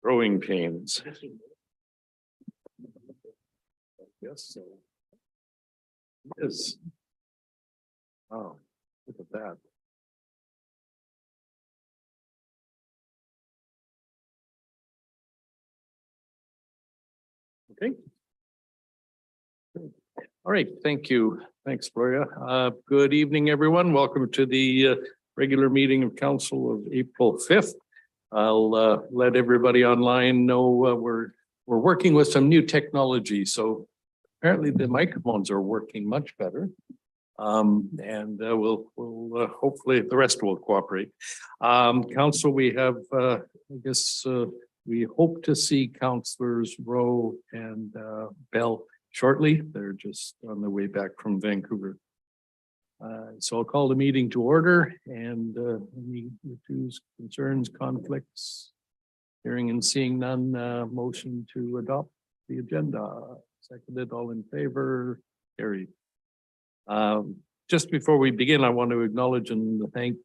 Growing pains. Yes, so. Yes. Oh, look at that. Okay. All right, thank you. Thanks, Gloria. Good evening, everyone. Welcome to the regular meeting of council of April 5th. I'll let everybody online know we're working with some new technology. So apparently the microphones are working much better. And we'll hopefully the rest will cooperate. Council, we have, I guess, we hope to see councillors Rowe and Bell shortly. They're just on their way back from Vancouver. So I'll call the meeting to order and any issues, concerns, conflicts, hearing and seeing none, motion to adopt the agenda. Seconded, all in favor, carried. Just before we begin, I want to acknowledge and thank,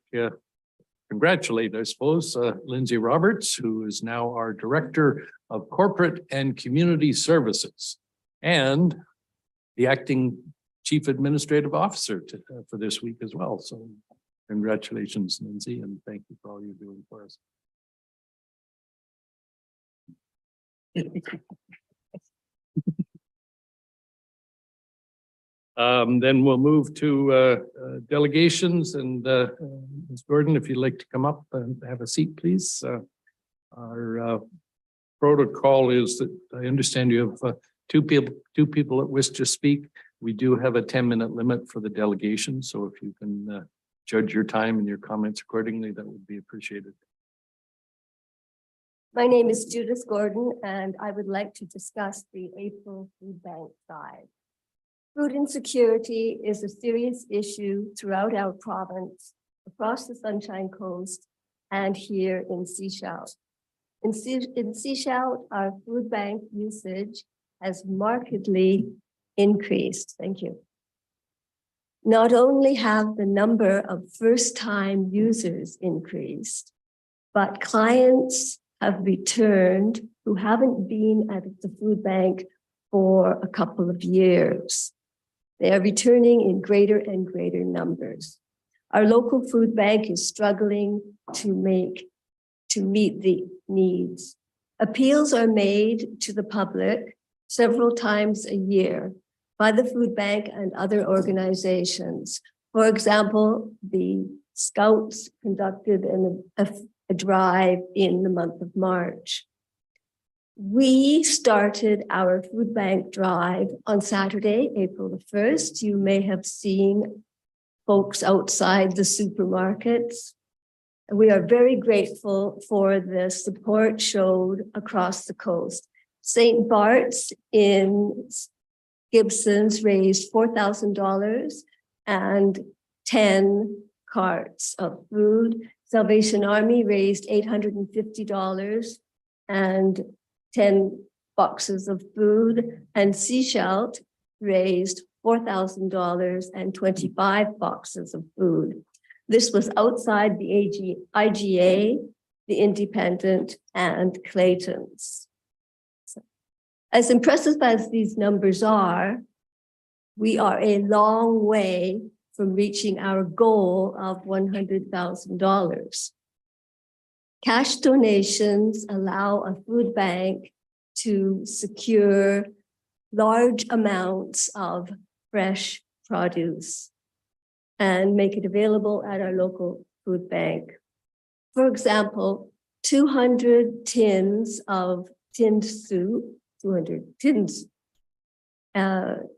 congratulate, I suppose, Lindsay Roberts, who is now our Director of Corporate and Community Services and the acting Chief Administrative Officer for this week as well. So congratulations, Lindsay, and thank you for all you're doing for us. Then we'll move to delegations and Ms. Gordon, if you'd like to come up and have a seat, please. Our protocol is that I understand you have two people that wish to speak. We do have a 10-minute limit for the delegation, so if you can judge your time and your comments accordingly, that would be appreciated. My name is Judith Gordon, and I would like to discuss the April Food Bank Drive. Food insecurity is a serious issue throughout our province, across the Sunshine Coast, and here in Sechelt. In Sechelt, our food bank usage has markedly increased. Thank you. Not only have the number of first-time users increased, but clients have returned who haven't been at the food bank for a couple of years. They are returning in greater and greater numbers. Our local food bank is struggling to meet the needs. Appeals are made to the public several times a year by the food bank and other organizations. For example, the Scouts conducted a drive in the month of March. We started our food bank drive on Saturday, April the 1st. You may have seen folks outside the supermarkets. We are very grateful for the support showed across the coast. St. Bart's in Gibson's raised $4,000 and 10 carts of food. Salvation Army raised $850 and 10 boxes of food, and Sechelt raised $4,000 and 25 boxes of food. This was outside the IGA, the Independent, and Clayton's. As impressive as these numbers are, we are a long way from reaching our goal of $100,000. Cash donations allow a food bank to secure large amounts of fresh produce and make it available at our local food bank. For example, 200 tins of tinned soup, 200 tins,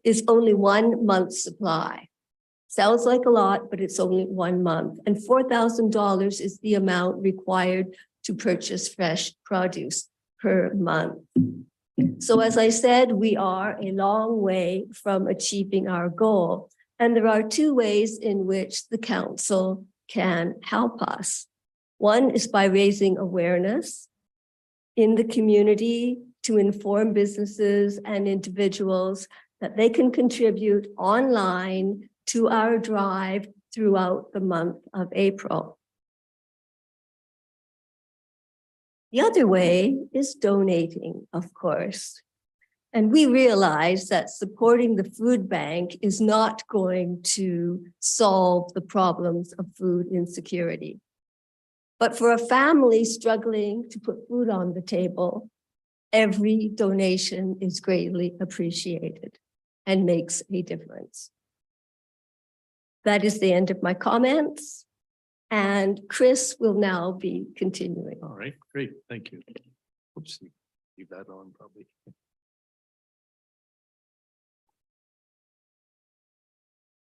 is only 1 month's supply. Sounds like a lot, but it's only 1 month. And $4,000 is the amount required to purchase fresh produce per month. So as I said, we are a long way from achieving our goal. And there are two ways in which the council can help us. One is by raising awareness in the community to inform businesses and individuals that they can contribute online to our drive throughout the month of April. The other way is donating, of course. And we realize that supporting the food bank is not going to solve the problems of food insecurity. But for a family struggling to put food on the table, every donation is greatly appreciated and makes a difference. That is the end of my comments. And Chris will now be continuing. All right, great, thank you. Oops, leave that on probably.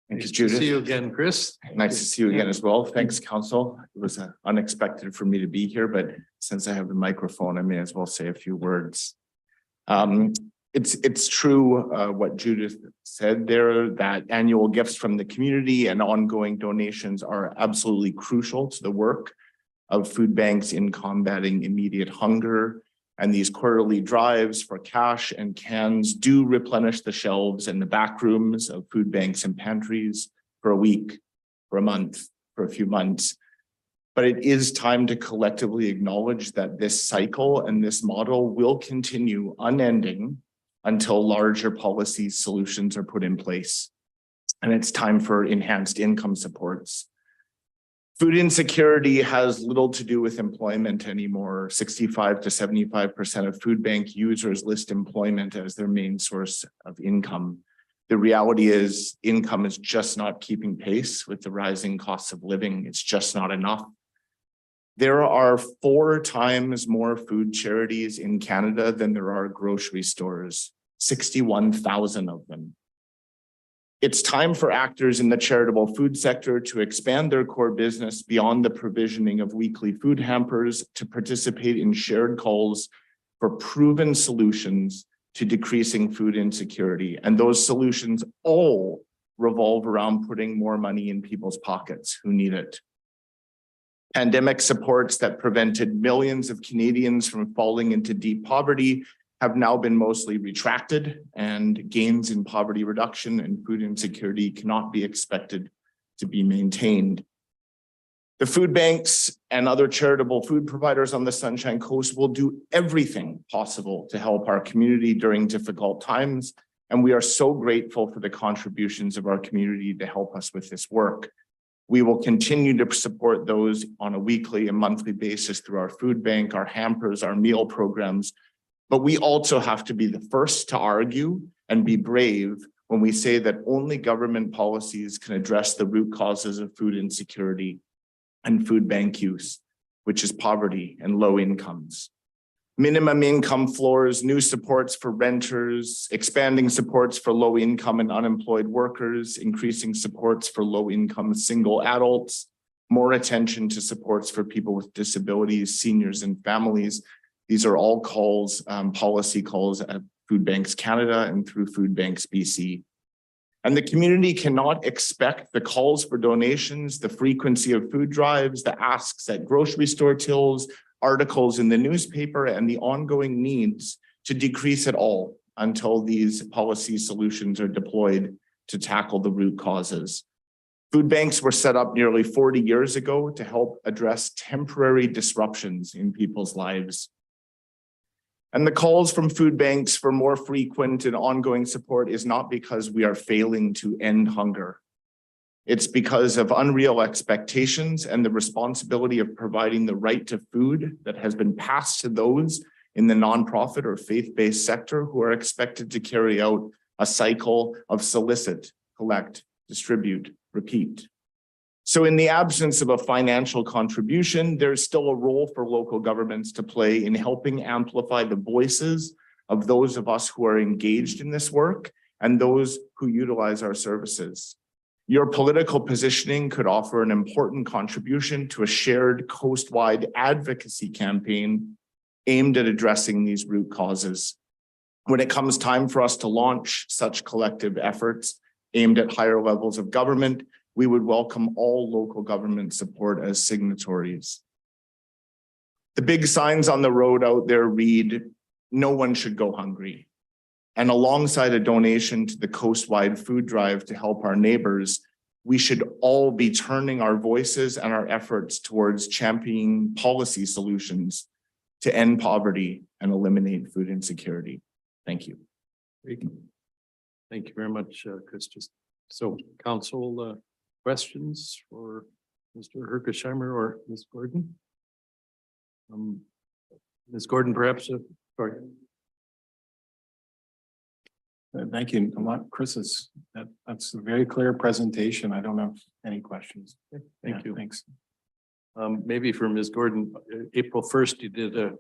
Thank you, Nice to see you Judith. again, Chris. Nice to see you again as well. Thanks, Council. It was unexpected for me to be here, but since I have the microphone, I may as well say a few words. It's true what Judith said there, that annual gifts from the community and ongoing donations are absolutely crucial to the work of food banks in combating immediate hunger. And these quarterly drives for cash and cans do replenish the shelves and the back rooms of food banks and pantries for a week, for a month, for a few months. But it is time to collectively acknowledge that this cycle and this model will continue unending until larger policy solutions are put in place. And it's time for enhanced income supports. Food insecurity has little to do with employment anymore. 65 to 75% of food bank users list employment as their main source of income. The reality is income is just not keeping pace with the rising costs of living. It's just not enough. There are 4 times more food charities in Canada than there are grocery stores, 61,000 of them. It's time for actors in the charitable food sector to expand their core business beyond the provisioning of weekly food hampers to participate in shared calls for proven solutions to decreasing food insecurity. And those solutions all revolve around putting more money in people's pockets who need it. Pandemic supports that prevented millions of Canadians from falling into deep poverty have now been mostly retracted, and gains in poverty reduction and food insecurity cannot be expected to be maintained. The food banks and other charitable food providers on the Sunshine Coast will do everything possible to help our community during difficult times, and we are so grateful for the contributions of our community to help us with this work. We will continue to support those on a weekly and monthly basis through our food bank, our hampers, our meal programs. But we also have to be the first to argue and be brave when we say that only government policies can address the root causes of food insecurity and food bank use, which is poverty and low incomes. Minimum income floors, new supports for renters, expanding supports for low income and unemployed workers, increasing supports for low income single adults, more attention to supports for people with disabilities, seniors and families. These are all calls, policy calls at Food Banks Canada and through Food Banks BC. And the community cannot expect the calls for donations, the frequency of food drives, the asks at grocery store tills, articles in the newspaper, and the ongoing needs to decrease at all until these policy solutions are deployed to tackle the root causes. Food banks were set up nearly 40 years ago to help address temporary disruptions in people's lives. And the calls from food banks for more frequent and ongoing support is not because we are failing to end hunger. It's because of unreal expectations and the responsibility of providing the right to food that has been passed to those in the nonprofit or faith-based sector who are expected to carry out a cycle of solicit, collect, distribute, repeat. So in the absence of a financial contribution, there's still a role for local governments to play in helping amplify the voices of those of us who are engaged in this work and those who utilize our services. Your political positioning could offer an important contribution to a shared coast-wide advocacy campaign aimed at addressing these root causes. When it comes time for us to launch such collective efforts aimed at higher levels of government, we would welcome all local government support as signatories. The big signs on the road out there read, "No one should go hungry." And alongside a donation to the coast-wide food drive to help our neighbors, we should all be turning our voices and our efforts towards championing policy solutions to end poverty and eliminate food insecurity. Thank you. Great. Thank you very much, Christus. So council, questions for Mr. Hergesheimer or Ms. Gordon? Ms. Gordon, perhaps, sorry. Thank you. That's a very clear presentation. I don't have any questions. Thank Yeah, you. Thanks. Maybe for Ms. Gordon, April 1st, you did a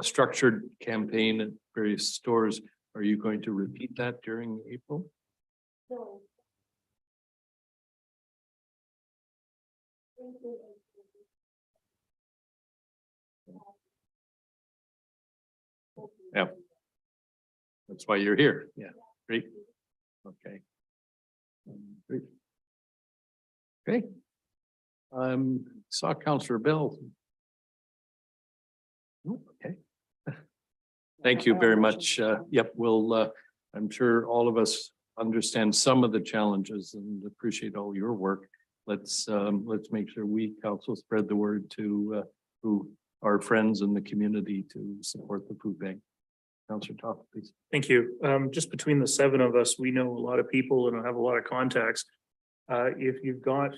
structured campaign at various stores. Are you going to repeat that during April? No. Yeah. That's why you're here. Yeah, great. Okay. Great. Okay. Saw Councillor Bell. Oh, okay. Thank you very much. Yep, we'll, I'm sure all of us understand some of the challenges and appreciate all your work. Let's make sure we council spread the word to who our friends in the community to support the food bank. Councillor Top, please. Thank you. Just between the 7 of us, we know a lot of people and have a lot of contacts. If you've got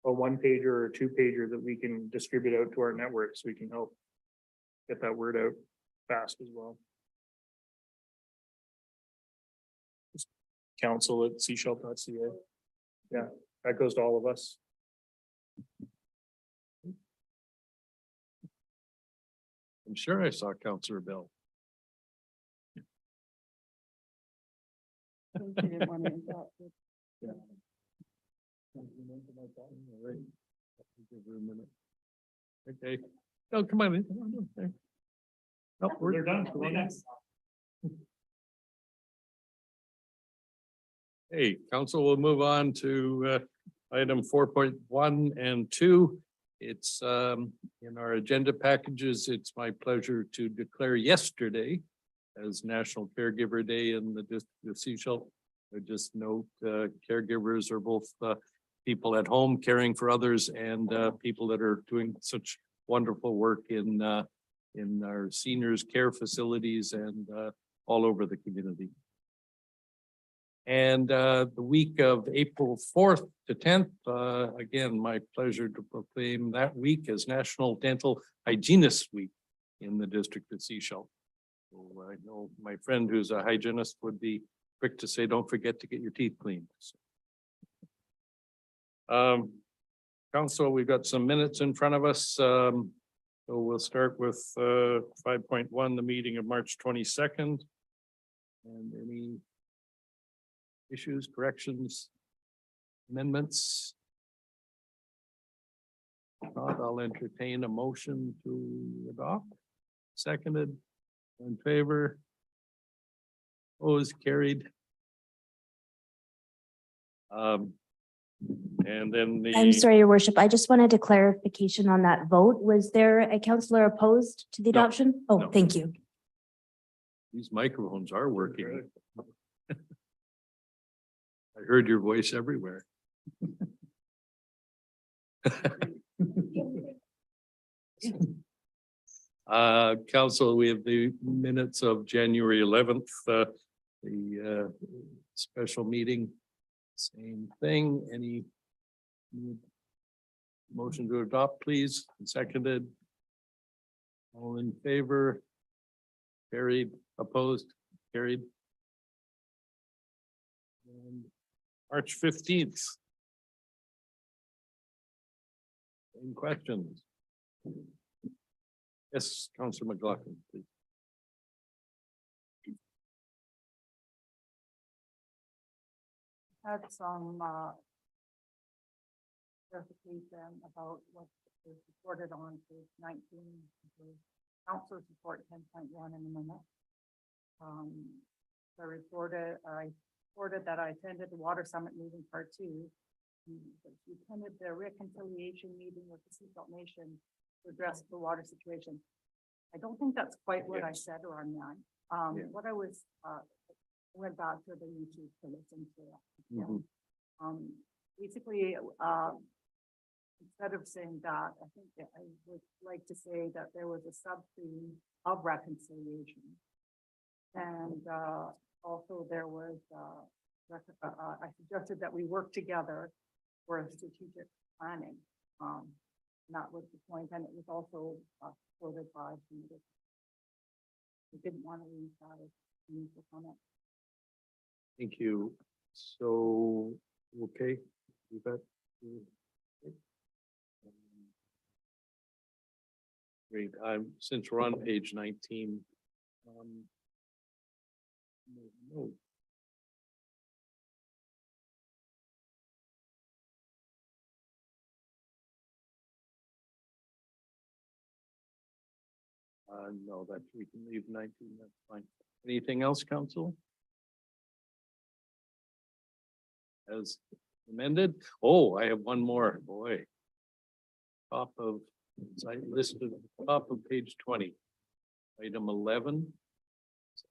a 1-pager or a 2-pager that we can distribute out to our networks, we can help get that word out fast as well. Just council@seashell.ca. Yeah, that goes to all of us. I'm sure I saw Councillor Bell. Okay. No, come on in. Come on in. No, we're done. Hey, council will move on to item 4.1 and 2. It's in our agenda packages. It's my pleasure to declare yesterday as National Caregiver Day in the district of Sechelt. I just note caregivers are both people at home caring for others and people that are doing such wonderful work in our seniors care facilities and all over the community. And the week of April 4th to 10th, again, my pleasure to proclaim that week as National Dental Hygienist Week in the district of Sechelt. So I know my friend who's a hygienist would be quick to say, don't forget to get your teeth cleaned. Council, we've got some minutes in front of us. So we'll start with 5.1, the meeting of March 22nd. And any issues, corrections, amendments? If not, I'll entertain a motion to adopt. Seconded, in favor. Opposed, carried. And then I'm sorry, your worship. I just wanted a clarification on that vote. Was there a councillor opposed to the No. adoption? Oh, No. thank you. These microphones are working. I heard your voice everywhere. Council, we have the minutes of January 11th, the special meeting. Same thing. Any motion to adopt, please? Seconded. All in favor? Carried, opposed, carried. And March 15th. Any questions? Yes, Councillor McLaughlin, please. Had some clarification about what is reported on page 19, council report 10.1 in a minute. I reported that I attended the Water Summit meeting part 2. We attended the reconciliation meeting with the Sechelt Nation to address the water situation. I don't think that's quite what I said or I'm not. What I was went back to the YouTube to listen to it. Mhm. Basically, instead of saying that, I think that I would like to say that there was a sub-theme of reconciliation. And also there was, I suggested that we work together for a strategic planning. And that was the point, and it was also supported by the. We didn't want to leave that as a meaningful comment. Thank you. So, okay. You bet. Great. Since we're on page 19. No. No, that we can leave 19, that's fine. Anything else, council? As amended? Oh, I have one more, boy. Top of, I listed top of page 20. Item 11.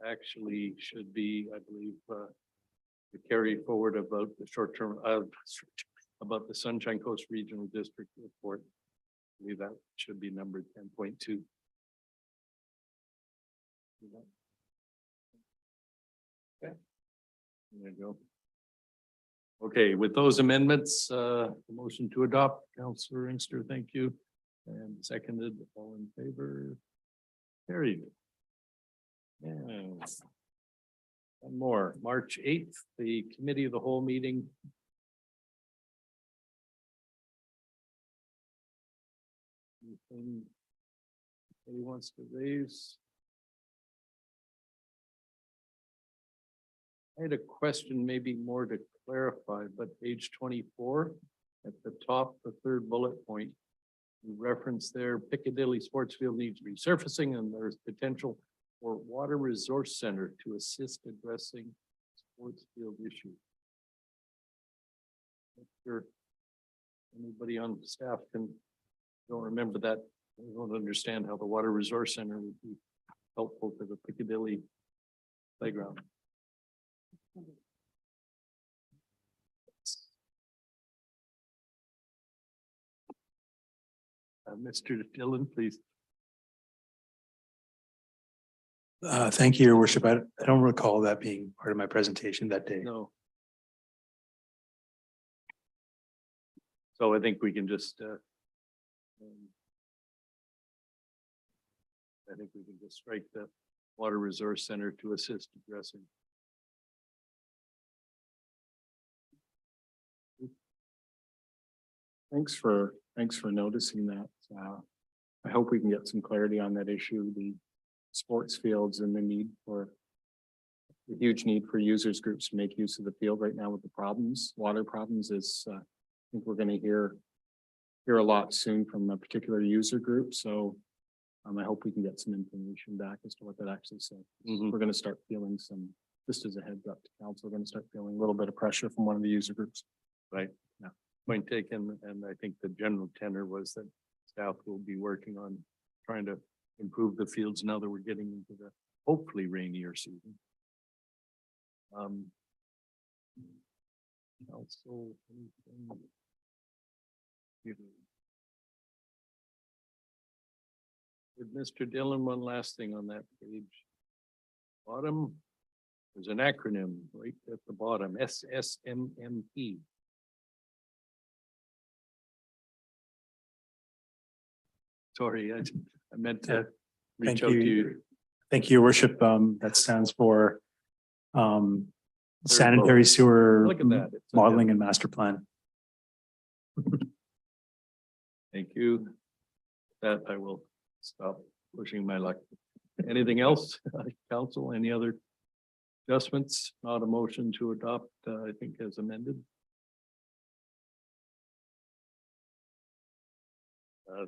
Actually should be, I believe, the carry forward about the short-term, about the Sunshine Coast Regional District report. I believe that should be numbered 10.2. Okay. There you go. Okay, with those amendments, the motion to adopt, Councillor Inkster, thank you. And seconded, all in favor? Carried. And one more, March 8th, the committee of the whole meeting. Anything anybody wants to raise? I had a question, maybe more to clarify, but page 24, at the top, the third bullet point, you reference there Piccadilly Sports Field needs resurfacing and there's potential for Water Resource Center to assist addressing sports field issues. Not sure anybody on staff don't remember that. I don't understand how the Water Resource Center would be helpful to the Piccadilly playground. Mr. Dillon, please. Thank you, Your Worship. I don't recall that being part of my presentation that day. No. So I think we can just, I think we can just strike the Water Resource Center to assist addressing. Thanks for noticing that. I hope we can get some clarity on that issue, the sports fields and the huge need for users groups to make use of the field right now with the problems, water problems is, I think we're gonna hear a lot soon from a particular user group. So I hope we can get some information back as to what that actually said. We're gonna start feeling some, just as a heads up to council, we're gonna start feeling a little bit of pressure from one of the user groups. Right. Yeah. Point taken. And I think the general tenor was that staff will be working on trying to improve the fields now that we're getting into the hopefully rainier season. Also, with Mr. Dillon, one last thing on that page. Bottom, there's an acronym right at the bottom, SSMMP. Sorry, I meant to reach Thank out to you. you. Thank you, Your Worship. That stands for sanitary sewer Look at that. It's a- modeling and master plan. Thank you. That I will stop pushing my luck. Anything else, council, any other adjustments? Not a motion to adopt, I think as amended.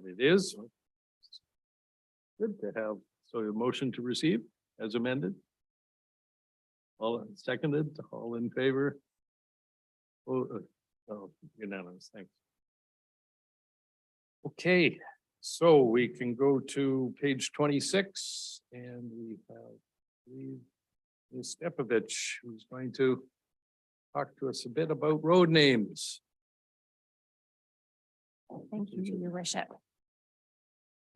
It is. Good to have, so a motion to receive as amended. All seconded, all in favor? Oh, unanimous, thanks. Okay, so we can go to page 26 and we have Ms. Stepovich, who's going to talk to us a bit about road names. Thank you, Your Worship.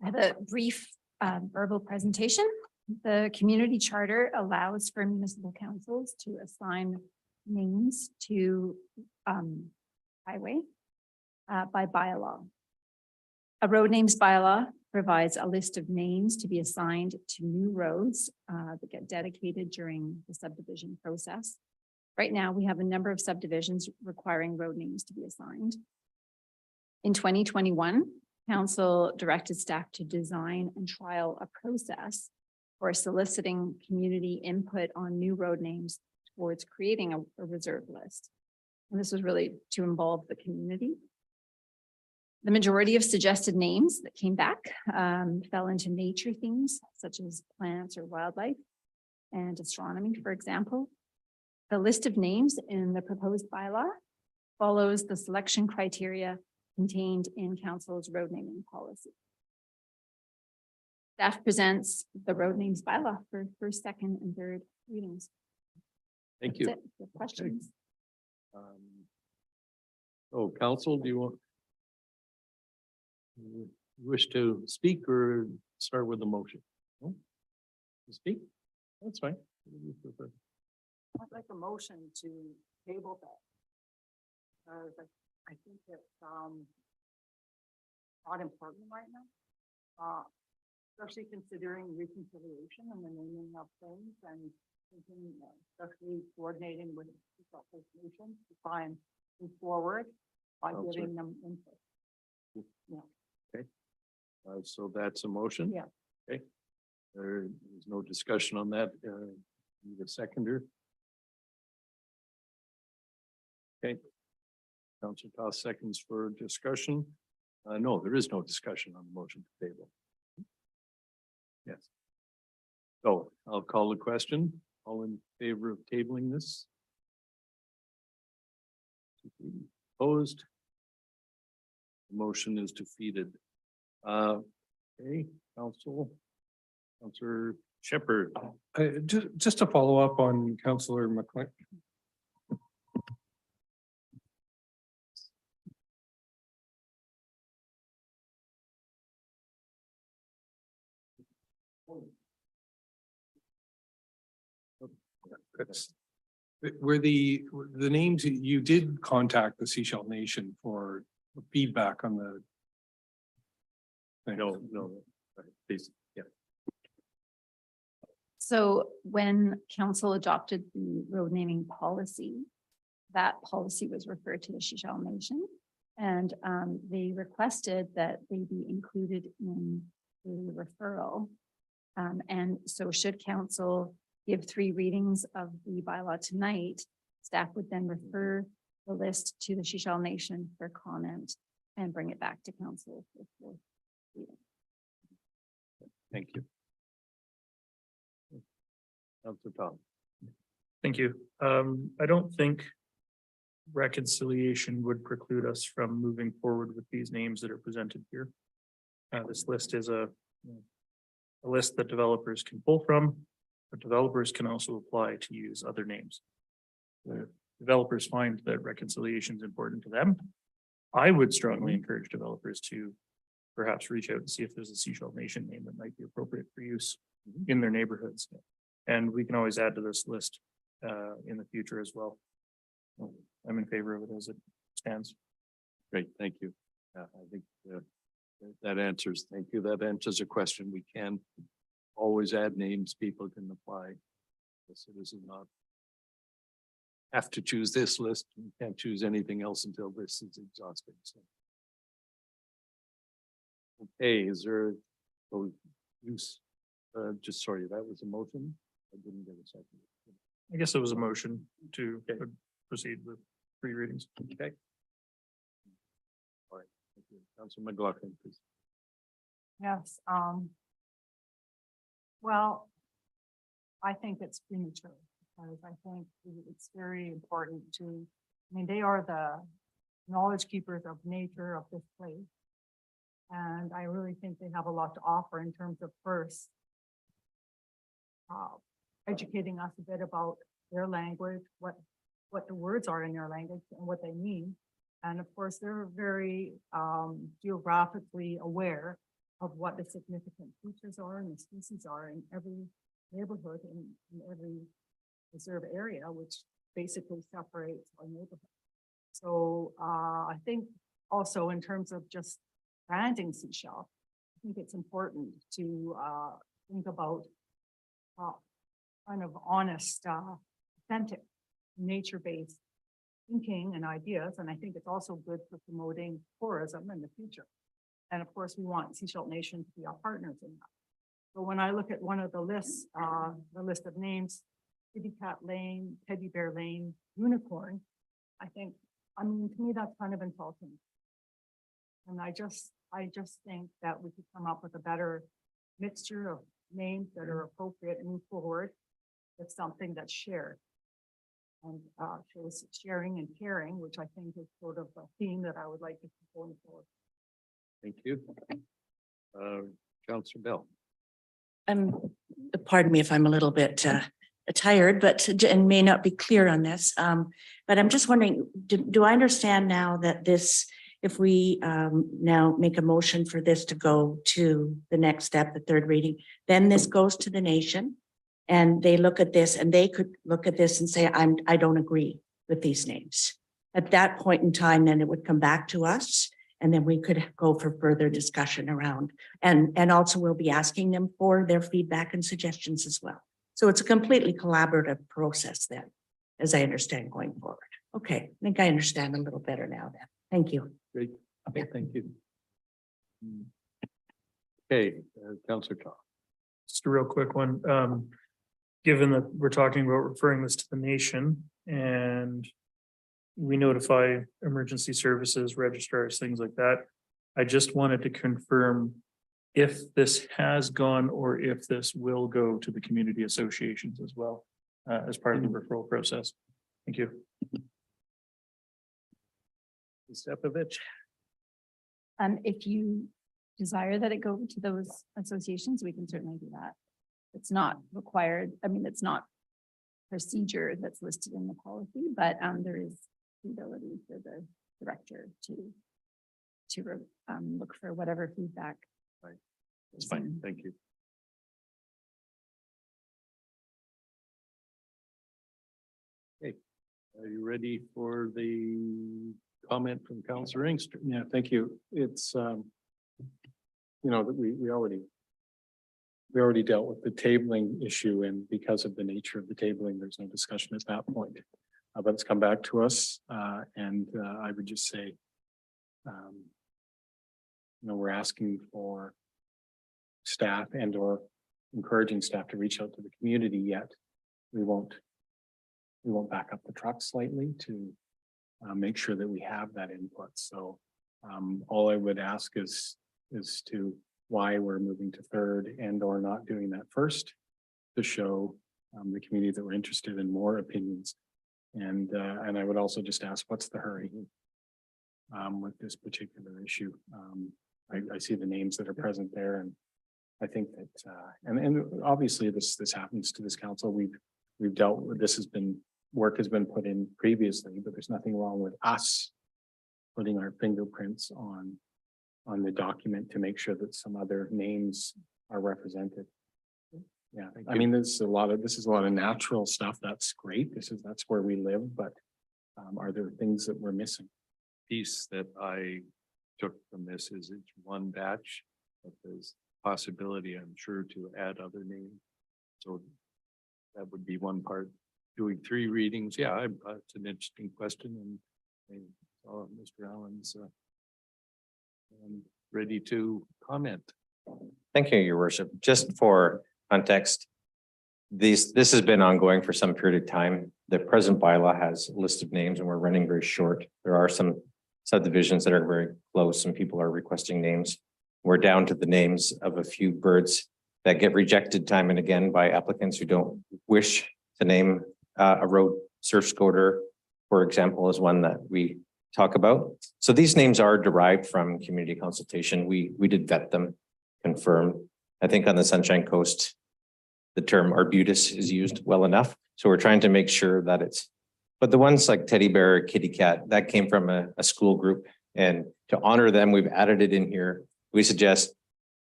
I have a brief verbal presentation. The community charter allows for municipal councils to assign names to highway by bylaw. A road names bylaw provides a list of names to be assigned to new roads that get dedicated during the subdivision process. Right now, we have a number of subdivisions requiring road names to be assigned. In 2021, council directed staff to design and trial a process for soliciting community input on new road names towards creating a reserve list. And this was really to involve the community. The majority of suggested names that came back fell into nature themes such as plants or wildlife and astronomy, for example. The list of names in the proposed bylaw follows the selection criteria contained in council's road naming policy. Staff presents the road names bylaw for first, second, and third readings. Thank That's you. it. Your questions? Oh, council, do you wish to speak or start with the motion? No? Speak? That's fine. I'd like a motion to table that. I think it's not important right now. Especially considering reconciliation and the naming of things and thinking, especially coordinating with the First Nations to try and move forward by Sounds giving them input. So that's a motion? Yeah. Okay. There's no discussion on that. Need a seconder? Okay. Council Toss seconds for discussion. No, there is no discussion on the motion to table. Yes. So I'll call the question. All in favor of tabling this? Opposed? The motion is defeated. Okay, Councillor Shepherd. Just to follow up on Councillor McLean. Were the names, you did contact the Seashell Nation for feedback on the. No, please, yeah. So when council adopted the road naming policy, that policy was referred to the Shishal Nation. And they requested that they be included in the referral. And so should council give 3 readings of the bylaw tonight, staff would then refer the list to the Shishal Nation for comment and bring it back to council. Thank you. Councillor Tom. Thank you. I don't think reconciliation would preclude us from moving forward with these names that are presented here. This list is a list that developers can pull from, but developers can also apply to use other names. The developers find that reconciliation is important to them. I would strongly encourage developers to perhaps reach out and see if there's a Seashell Nation name that might be appropriate for use in their neighborhoods. And we can always add to this list in the future as well. I'm in favor of it as it stands. Great, thank you. I think that answers, thank you. That answers a question. We can always add names people can apply. The citizen not have to choose this list. We can't choose anything else until this is exhausted. So. Okay, is there use? Just sorry, that was a motion. I didn't get a second. I guess it was a motion to proceed with 3 readings. Okay. All right, thank you. Councilor McLaughlin, please. Yes, well, I think it's premature because I think it's very important to, they are the knowledge keepers of nature of this place. And I really think they have a lot to offer in terms of first educating us a bit about their language, what the words are in their language and what they mean. And of course, they're very geographically aware of what the significant features are and the species are in every neighborhood and in every reserve area, which basically separates our neighborhood. So I think also in terms of just branding Seashell, I think it's important to think about kind of honest, authentic, nature-based thinking and ideas. And I think it's also good for promoting tourism in the future. And of course, we want Seashell Nation to be our partners in that. So when I look at one of the lists, the list of names, Kitty Cat Lane, Teddy Bear Lane, Unicorn, I think, I mean, to me, that's kind of insulting. And I just think that we could come up with a better mixture of names that are appropriate and move forward with something that's shared. And shows sharing and caring, which I think is sort of a theme that I would like to keep going forward. Thank you. Councillor Bell. Pardon me if I'm a little bit tired, but and may not be clear on this. But I'm just wondering, do I understand now that this, if we now make a motion for this to go to the next step, the third reading, then this goes to the nation and they look at this and they could look at this and say, I don't agree with these names. At that point in time, then it would come back to us. And then we could go for further discussion around, and also we'll be asking them for their feedback and suggestions as well. So it's a completely collaborative process then, as I understand going forward. Okay, I think I understand a little better now then. Thank you. Great. Okay, thank you. Okay, Councillor Tom. Just a real quick one. Given that we're talking about referring this to the nation and we notify emergency services, registrars, things like that. I just wanted to confirm if this has gone or if this will go to the community associations as well, as part of the referral process. Thank you. Stepovich. If you desire that it go to those associations, we can certainly do that. It's not required. I mean, it's not procedure that's listed in the policy, but there is the ability for the director to look for whatever feedback. Right. That's fine. Thank you. Okay. Are you ready for the comment from Councillor Inkster? Yeah, thank you. It's, you know, that we already dealt with the tabling issue, and because of the nature of the tabling, there's no discussion at that point. But it's come back to us, and I would just say, you know, we're asking for staff and or encouraging staff to reach out to the community, yet we won't back up the truck slightly to make sure that we have that input. So all I would ask is to why we're moving to third and or not doing that first, to show the community that we're interested in more opinions. And I would also just ask, what's the hurry with this particular issue? I see the names that are present there, and I think that and obviously this happens to this council. We've dealt with this, work has been put in previously, but there's nothing wrong with us putting our fingerprints on the document to make sure that some other names are represented. Yeah, I mean, this is a lot of natural stuff. That's great. That's where we live, but are there things that we're missing? Piece that I took from this is it's one batch, but there's possibility, I'm sure, to add other names. So that would be one part. Doing 3 readings, yeah, it's an interesting question, and Mr. Allen's ready to comment. Thank you, Your Worship. Just for context, this has been ongoing for some period of time. The present bylaw has a list of names and we're running very short. There are some subdivisions that are very close and people are requesting names. We're down to the names of a few birds that get rejected time and again by applicants who don't wish to name a road. Surf Scoter, for example, is one that we talk about. So these names are derived from community consultation. We did vet them, confirm. I think on the Sunshine Coast, the term arbutus is used well enough. So we're trying to make sure that it's But the ones like Teddy Bear, Kitty Cat, that came from a school group. And to honor them, we've added it in here. We suggest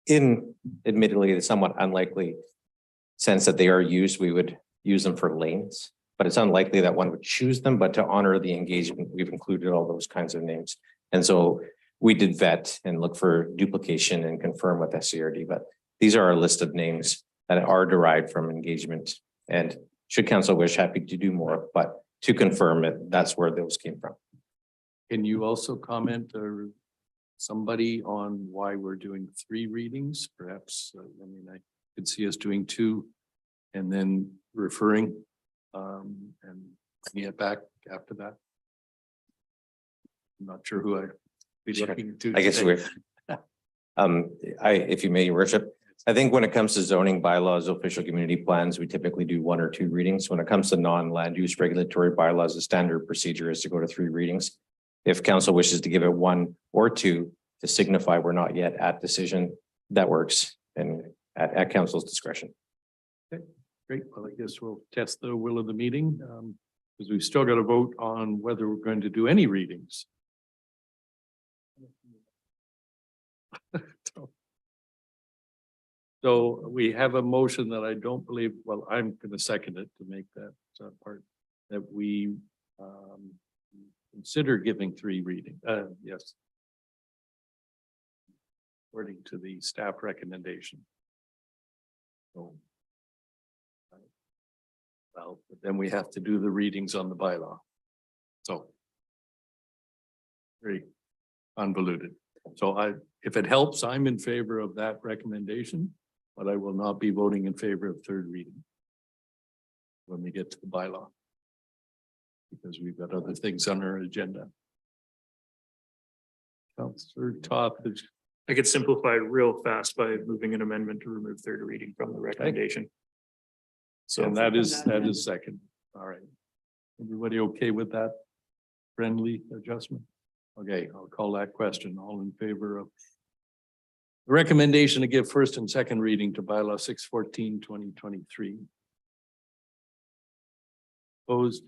in admittedly the somewhat unlikely sense that they are used, we would use them for lanes. But it's unlikely that one would choose them, but to honor the engagement, we've included all those kinds of names. And so we did vet and look for duplication and confirm with SCRD, but these are our list of names that are derived from engagement. And should council wish, happy to do more, but to confirm it, that's where those came from. Can you also comment or somebody on why we're doing 3 readings? Perhaps, I mean, I could see us doing 2 and then referring and get back after that. I'm not sure who I'd be Sure. looking to. I guess today. if you may, your worship, I think when it comes to zoning bylaws, official community plans, we typically do 1 or 2 readings. When it comes to non-land use regulatory bylaws, the standard procedure is to go to 3 readings. If council wishes to give it 1 or 2 to signify we're not yet at decision, that works and at council's discretion. Great. Well, I guess we'll test the will of the meeting because we've still got to vote on whether we're going to do any readings. So we have a motion that I don't believe, well, I'm going to second it to make that part that we consider giving 3 reading. Yes. According to the staff recommendation. So. Well, but then we have to do the readings on the bylaw. So. Very convoluted. So if it helps, I'm in favor of that recommendation, but I will not be voting in favor of 3rd reading. When we get to the bylaw. Because we've got other things on our agenda. Councillor Toth, I could simplify it real fast by moving an amendment to remove 3rd reading from the recommendation. So and that is second. All right. Everybody okay with that friendly adjustment? Okay, I'll call that question. All in favor of the recommendation to give 1st and 2nd reading to bylaw 614/2023. Opposed?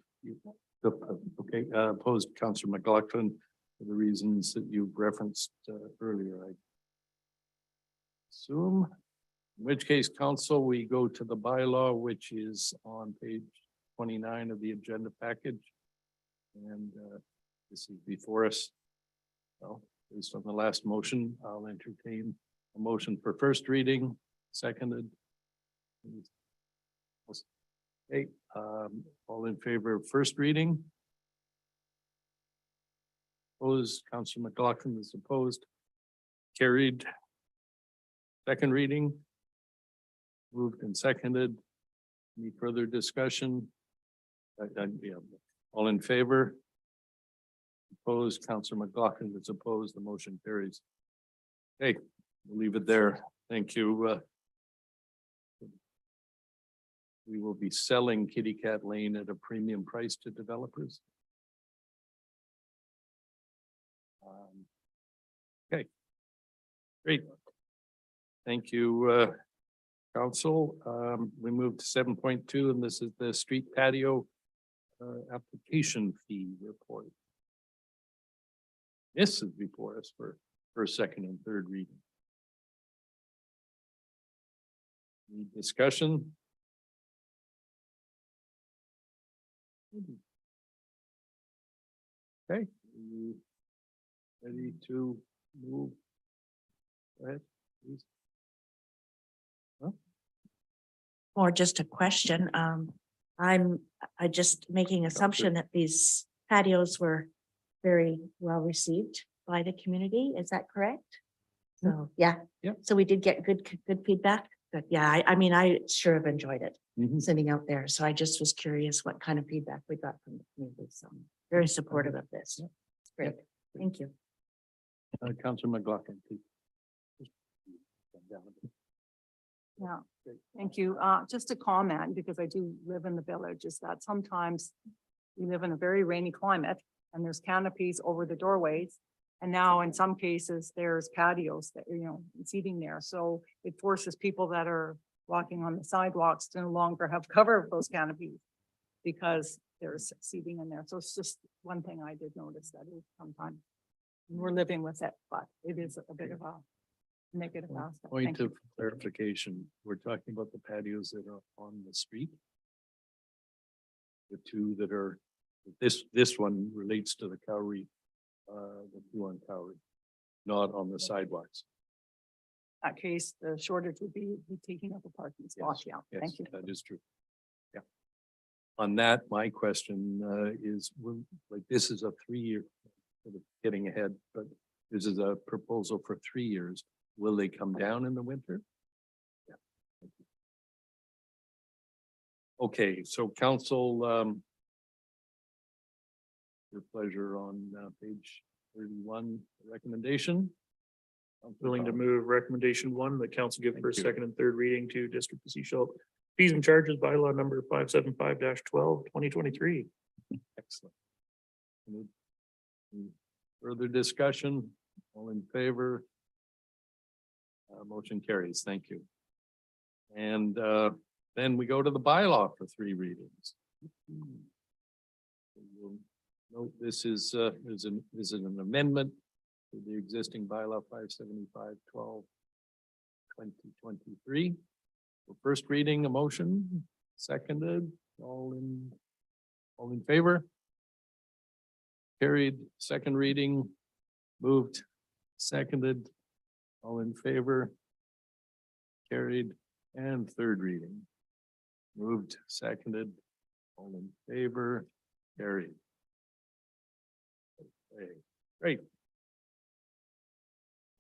Okay, opposed, Councillor McLaughlin, for the reasons that you referenced earlier, I assume. In which case, council, we go to the bylaw, which is on page 29 of the agenda package. And this is before us. So based on the last motion, I'll entertain a motion for 1st reading, seconded. Okay, all in favor of 1st reading? Opposed, Councillor McLaughlin is opposed. Carried. 2nd reading. Moved and seconded. Any further discussion? Yeah. All in favor? Opposed, Councillor McLaughlin is opposed. The motion carries. Okay, we'll leave it there. Thank you. We will be selling Kitty Cat Lane at a premium price to developers. Okay. Great. Thank you, council. We moved to 7.2 and this is the street patio application fee report. This is before us for 1st, 2nd, and 3rd reading. Any discussion? Okay, you ready to move? Go ahead, please. Or just a question. I just making assumption that these patios were very well received by the community. Is that correct? So, yeah. Yeah. So we did get good feedback. But yeah, I mean, I sure have enjoyed it Mhm. sitting out there. So I just was curious what kind of feedback we got from the community. So very supportive of this. It's great. Thank you. Councillor McLaughlin, please. Yeah, thank you. Just a comment, because I do live in the village, is that sometimes we live in a very rainy climate and there's canopies over the doorways. And now in some cases, there's patios that, seating there. So it forces people that are walking on the sidewalks to no longer have cover of those canopies because there's seating in there. So it's just one thing I did notice that is sometimes we're living with it, but it is a bit of a negative aspect. Point Thank you. of clarification, we're talking about the patios that are on the street. The two that are, this one relates to the Cowrie, the two on Cowrie, not on the sidewalks. That case, the shortage would be taking up a parking spot. Yeah, Yes, thank you. that is true. Yeah. On that, my question is, like, this is a 3-year, sort of getting ahead, but this is a proposal for 3 years. Will they come down in the winter? Yeah. Okay, so council, your pleasure on page 31, recommendation. Willing to move recommendation 1, the council give Thank first, you. second and third reading to District of Sea Shelf. Fees and charges bylaw number 575-12, 2023. Excellent. Any further discussion? All in favor? Motion carries. Thank you. And then we go to the bylaw for 3 readings. We'll note this is an amendment to the existing bylaw 575-12/2023. For first reading, a motion, seconded, all in favor? Carried, second reading, moved, seconded, all in favor? Carried, and third reading. Moved, seconded, all in favor, carried. Okay, great.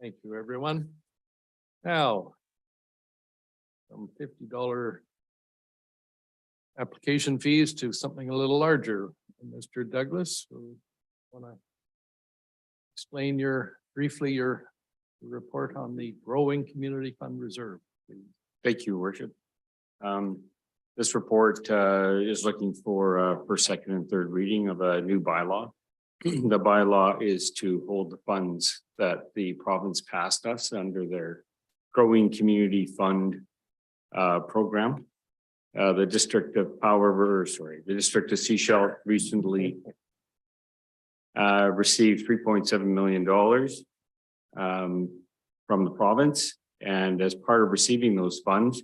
Thank you, everyone. Now, from $50 application fees to something a little larger. Mr. Douglas, want to explain briefly your report on the growing community fund reserve, please? Thank you, Worship. This report is looking for first, second, and third reading of a new bylaw. The bylaw is to hold the funds that the province passed us under their growing community fund program. The district of the district of Sea Shelf recently received $3.7 million from the province. And as part of receiving those funds,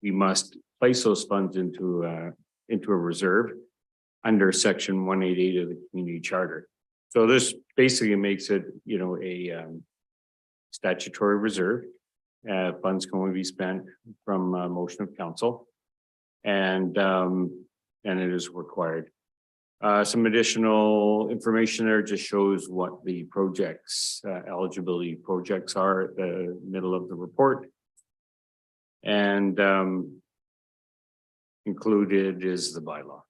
we must place those funds into a reserve under section 188 of the community charter. So this basically makes it, a statutory reserve. Funds can only be spent from a motion of council, and it is required. Some additional information there just shows what the projects, eligibility projects are at the middle of the report. And included is the bylaw.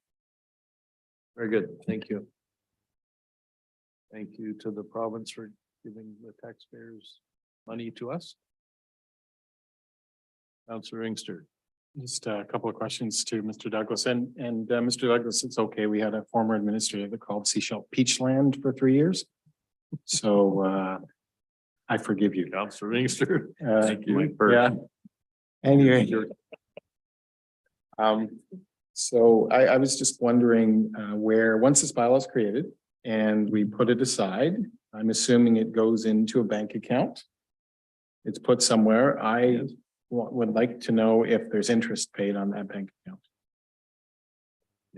Very good, thank you. Thank you to the province for giving the taxpayers money to us. Councillor Inkster. Just a couple of questions to Mr. Douglas and Mr. Douglas, it's okay. We had a former administrator that called Sea Shelf Peachland for 3 years. So I forgive you. Councillor Inkster. Thank you. Yeah. Anyway. So I was just wondering where, once this bylaw is created and we put it aside, I'm assuming it goes into a bank account. It's put somewhere. I would like to know if there's interest paid on that bank account.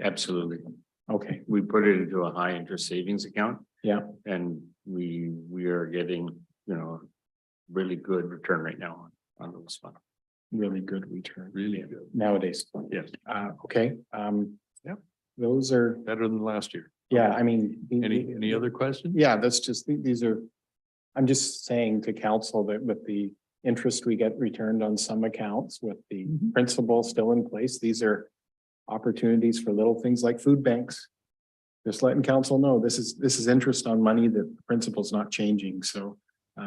Absolutely. Okay, We put it into a high interest savings account. yeah, And we are getting, really good return right now on those funds. really good return. Really good. Nowadays. Yes, Okay, Yep. those are, better than last year. yeah, I mean. Any other questions? Yeah, that's just, these are, I'm just saying to council that with the interest we get returned on some accounts with the principal still in place, these are opportunities for little things like food banks. Just letting council know this is interest on money that the principal's not changing. So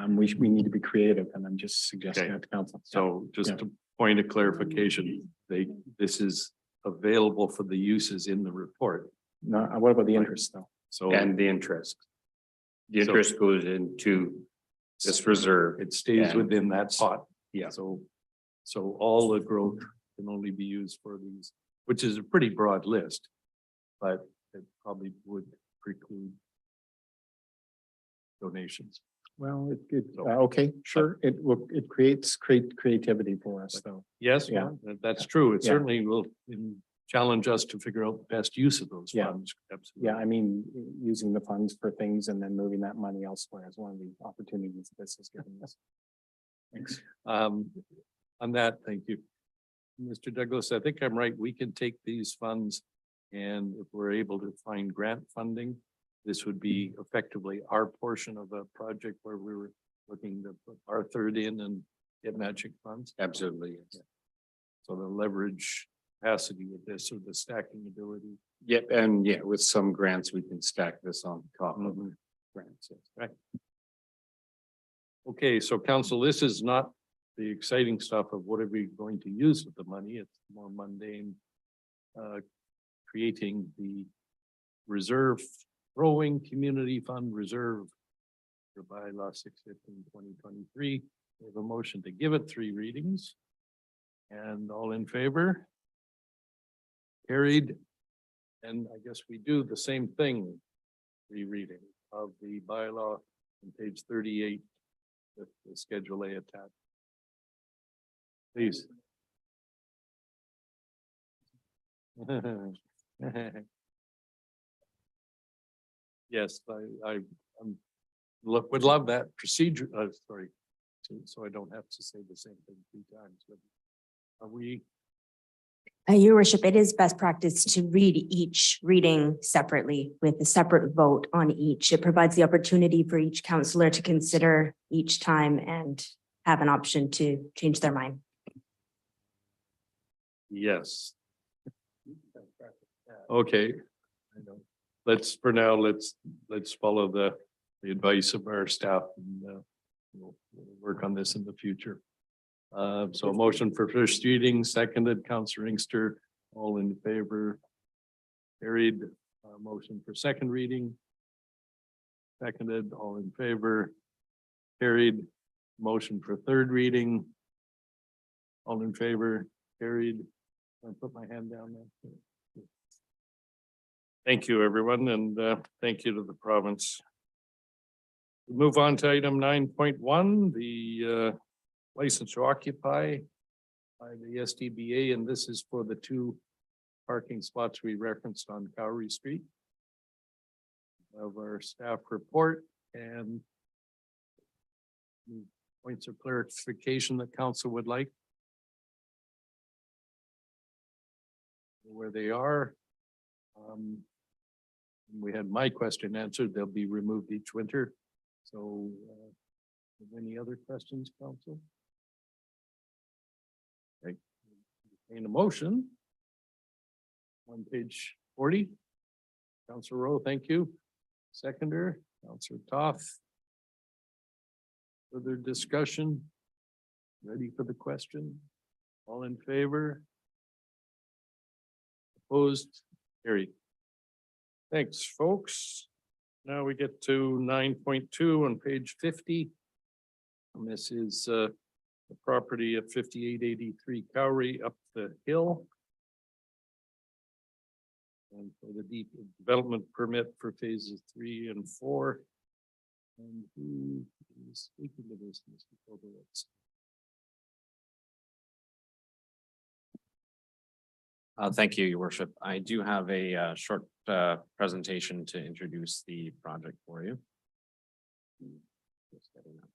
we need to be creative, and I'm just suggesting Okay. that to council. So just Yeah. a point of clarification, this is available for the uses in the report. No, what about the interest though? So And the interest. The So- interest goes into this reserve. it stays and- within that pot. Yeah. So all the growth can only be used for these which is a pretty broad list, but it probably would preclude donations. Well, okay, sure. It creates creativity for us, though. Yes, Yeah. that's true. It Yeah. certainly will challenge us to figure out the best use of those Yeah. funds. Absolutely. Yeah, I mean, using the funds for things and then moving that money elsewhere is one of the opportunities this is giving us. Thanks. On that, thank you. Mr. Douglas, I think I'm right. We can take these funds and if we're able to find grant funding, this would be effectively our portion of a project where we were looking to put our third in and get matching funds. Absolutely. Yes. So the leverage capacity with this or the stacking ability. Yep, and yeah, with some grants, we can stack this on top of grants. Yes. Right. Okay, so council, this is not the exciting stuff of what are we going to use with the money. It's more mundane. Creating the reserve, growing community fund reserve for bylaw 6/15/2023. We have a motion to give it 3 readings. And all in favor? Carried. And I guess we do the same thing. 3 reading of the bylaw on page 38 with the Schedule A attached. Please. Yes, would love that procedure, sorry, so I don't have to say the same thing 3 times, but are we? Your worship, it is best practice to read each reading separately with a separate vote on each. It provides the opportunity for each counselor to consider each time and have an option to change their mind. Yes. Okay. For now, let's follow the advice of our staff and we'll work on this in the future. So a motion for first reading, seconded, Councillor Inkster, all in favor. Carried, motion for second reading. Seconded, all in favor. Carried, motion for third reading. All in favor, carried. I put my hand down there. Thank you, everyone, and thank you to the province. We move on to item 9.1, the license to occupy by the SDBA, and this is for the 2 parking spots we referenced on Cowrie Street. Of our staff report and points of clarification that council would like. Where they are. We had my question answered. They'll be removed each winter. So, any other questions, council? Okay. In a motion. On page 40. Councillor Rowe, thank you. Seconder, Councillor Toth. Further discussion? Ready for the question? All in favor? Opposed? Carried. Thanks, folks. Now we get to 9.2 on page 50. And this is the property of 5883 Cowrie up the hill. And for the deep development permit for phases 3 and 4. And who is speaking to this, Mr. Kobelitz? Thank you, Your Worship. I do have a short presentation to introduce the project for you. Just getting that.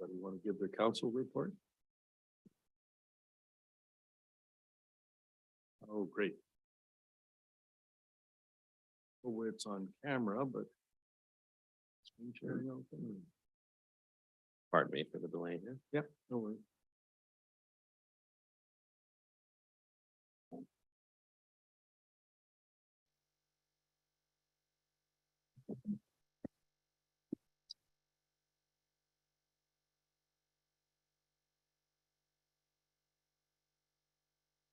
Do you want to give the council report? Oh, great. Oh, it's on camera, but. Screen sharing open. Pardon me for the delay here. Yep, no worries.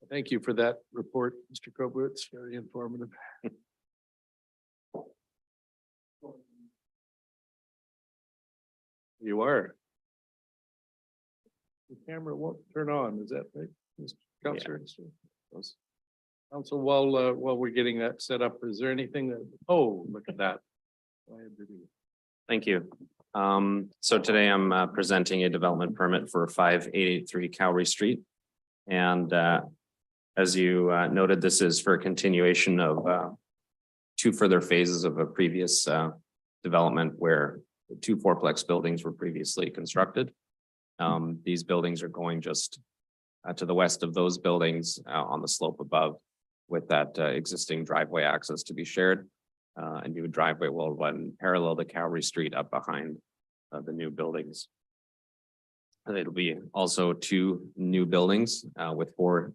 Thank you for that report, Mr. Kobowitz. Very informative. You are. The camera won't turn on, is that right? Mr. Counselor? Council, while we're getting that set up, is there anything that, oh, look at that. Thank you. So today I'm presenting a development permit for 5883 Cowrie Street. And as you noted, this is for a continuation of two further phases of a previous development where the two fourplex buildings were previously constructed. These buildings are going just to the west of those buildings on the slope above, with that existing driveway access to be shared. A new driveway will run parallel to Cowrie Street up behind the new buildings. And it'll be also two new buildings with 4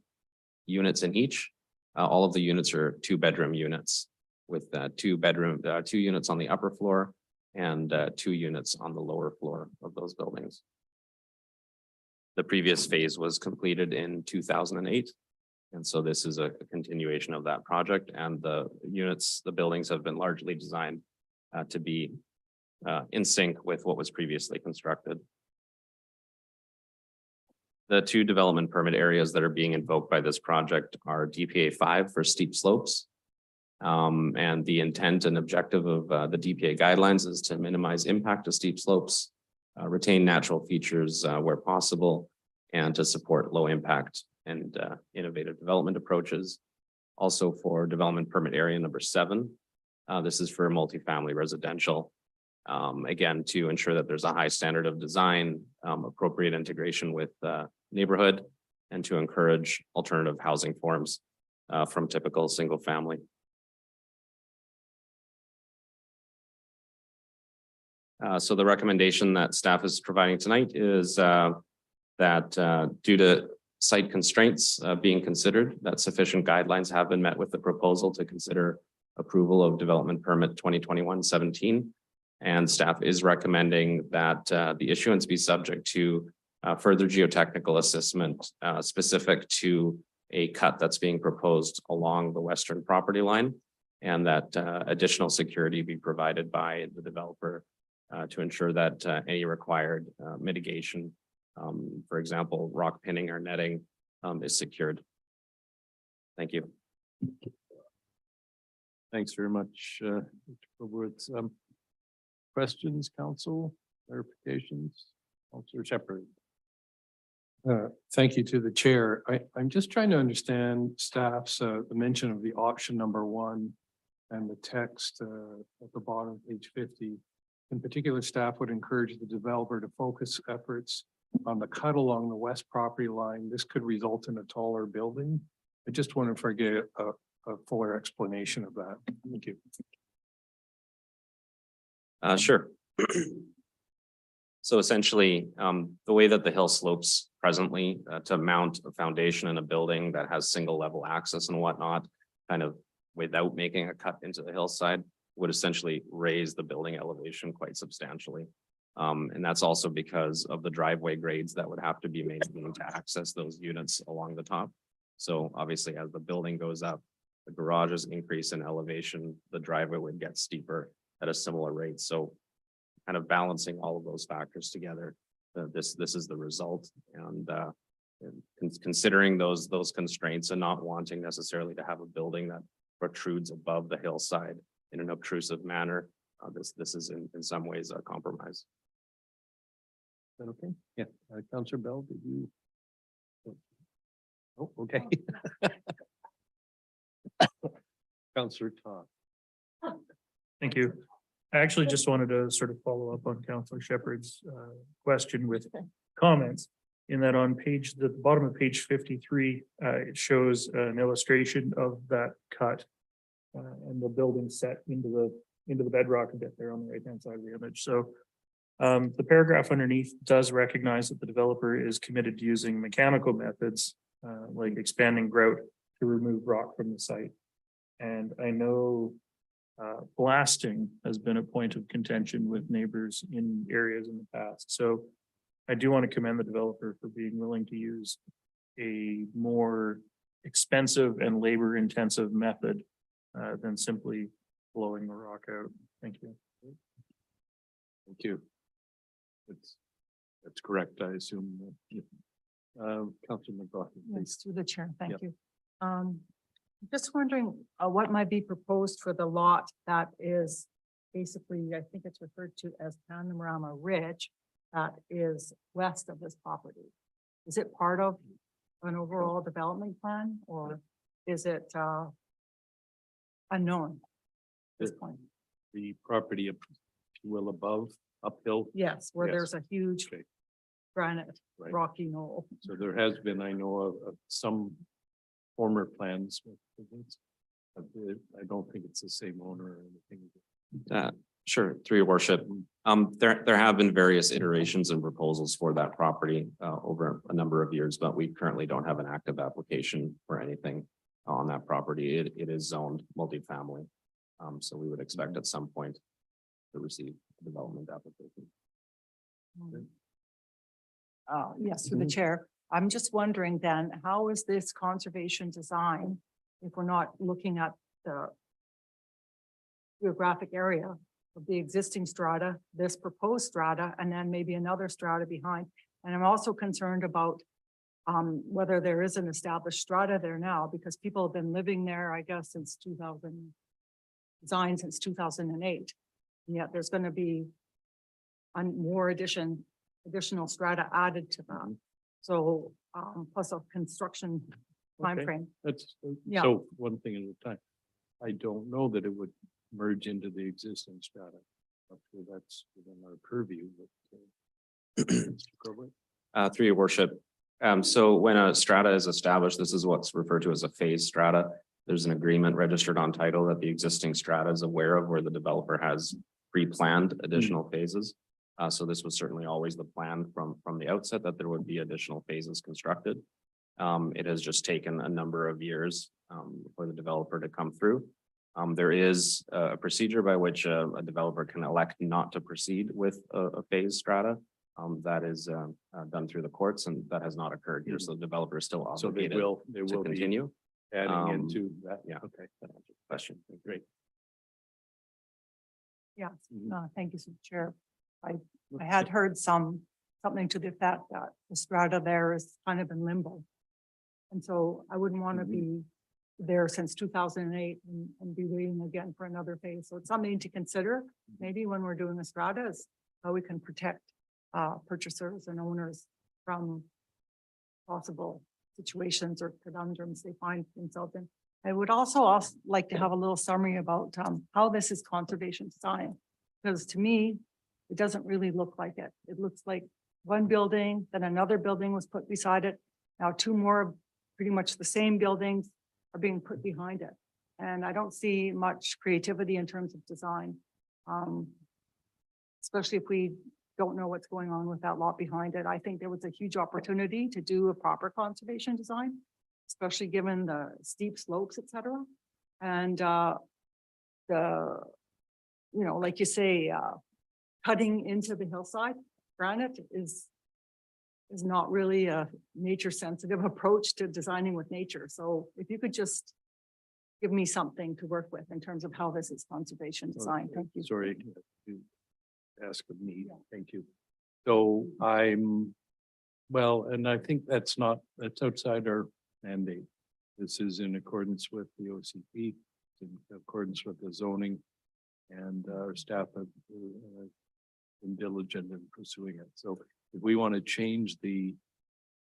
units in each. All of the units are 2-bedroom units with 2 units on the upper floor and 2 units on the lower floor of those buildings. The previous phase was completed in 2008. And so this is a continuation of that project, and the buildings have been largely designed to be in sync with what was previously constructed. The 2 development permit areas that are being invoked by this project are DPA 5 for steep slopes. And the intent and objective of the DPA guidelines is to minimize impact of steep slopes, retain natural features where possible, and to support low impact and innovative development approaches. Also for development permit area number 7, this is for multifamily residential. Again, to ensure that there's a high standard of design, appropriate integration with neighborhood, and to encourage alternative housing forms from typical single family. So the recommendation that staff is providing tonight is that due to site constraints being considered, that sufficient guidelines have been met with the proposal to consider approval of development permit 2021-17. And staff is recommending that the issuance be subject to further geotechnical assessment specific to a cut that's being proposed along the western property line, and that additional security be provided by the developer to ensure that any required mitigation, for example, rock pinning or netting, is secured. Thank you. Thanks very much, Mr. Kobowitz. Questions, council, clarifications? Councilor Shepherd. Thank you to the chair. I'm just trying to understand staff's the mention of the option number 1 and the text at the bottom of page 50. In particular, staff would encourage the developer to focus efforts on the cut along the west property line. This could result in a taller building. I just wonder if I get a fuller explanation of that. Thank you. Sure. So essentially, the way that the hill slopes presently to mount a foundation in a building that has single level access and whatnot, kind of without making a cut into the hillside, would essentially raise the building elevation quite substantially. And that's also because of the driveway grades that would have to be maintained to access those units along the top. So obviously, as the building goes up, the garages increase in elevation, the driveway would get steeper at a similar rate. So kind of balancing all of those factors together, this is the result. And considering those constraints and not wanting necessarily to have a building that protrudes above the hillside in an obtrusive manner, this is in some ways a compromise. Is that okay? Yeah. Councilor Bell, did you? Oh, okay. Councilor Todd. Thank you. I actually just wanted to sort of follow up on Councilor Shepherd's question with comments. In that on the bottom of page 53, it shows an illustration of that cut and the building set into the bedrock a bit there on the right-hand side of the image. So the paragraph underneath does recognize that the developer is committed to using mechanical methods like expanding grout to remove rock from the site. And I know blasting has been a point of contention with neighbors in areas in the past. So I do want to commend the developer for being willing to use a more expensive and labor intensive method than simply blowing the rock out. Thank you. Thank you. That's correct, I assume. Councilor McLaughlin, please. Yes, through the chair, Yeah. thank you. Just wondering what might be proposed for the lot that is basically, I think it's referred to as Panorama Ridge, that is west of this property. Is it part of an overall development plan, or is it unknown at this point? The property, if you will, above, uphill. Yes, where Yes. there's a huge Okay. granite Right. rocky knoll. So there has been, I know of some former plans. With this. I don't think it's the same owner or anything. Sure, through your worship. There have been various iterations and proposals for that property over a number of years, but we currently don't have an active application for anything on that property. It is zoned multifamily. So we would expect at some point to receive a development application. Yes, through the chair. I'm just wondering then, how is this conservation design if we're not looking at the geographic area of the existing strata, this proposed strata, and then maybe another strata behind? And I'm also concerned about whether there is an established strata there now, because people have been living there, I guess, since 2000, designed since 2008. And yet there's going to be more additional strata added to them. So plus a construction Okay. timeframe. That's, Yeah. so one thing at a time. I don't know that it would merge into the existing strata. Hopefully that's within our purview, but. Mr. Crowley? Through your worship. So when a strata is established, this is what's referred to as a phase strata. There's an agreement registered on title that the existing strata is aware of, where the developer has pre-planned additional phases. So this was certainly always the plan from the outset, that there would be additional phases constructed. It has just taken a number of years for the developer to come through. There is a procedure by which a developer can elect not to proceed with a phase strata. That is done through the courts, and that has not occurred here. So the developer is still So they obligated will to be continue. adding into that. Yeah. Okay. That answers the question. Great. Yes, Mhm. thank you, Mr. Chair. I had heard something to the effect that the strata there is kind of in limbo. And so I wouldn't want to be there since 2008 and be waiting again for another phase. So it's something to consider, maybe when we're doing a strata, is how we can protect purchasers and owners from possible situations or conundrums they find themselves in. I would also like to have a little summary about how this is conservation design. Because to me, it doesn't really look like it. It looks like one building, then another building was put beside it. Now two more, pretty much the same buildings are being put behind it. And I don't see much creativity in terms of design. Especially if we don't know what's going on with that lot behind it. I think there was a huge opportunity to do a proper conservation design, especially given the steep slopes, et cetera. And like you say, cutting into the hillside, granite is not really a nature sensitive approach to designing with nature. So if you could just give me something to work with in terms of how this is conservation design. Thank you. Sorry to ask of me. Yeah. Thank you. So and I think that's outside our mandate. This is in accordance with the OCP, in accordance with the zoning, and our staff have been diligent in pursuing it. So if we want to change the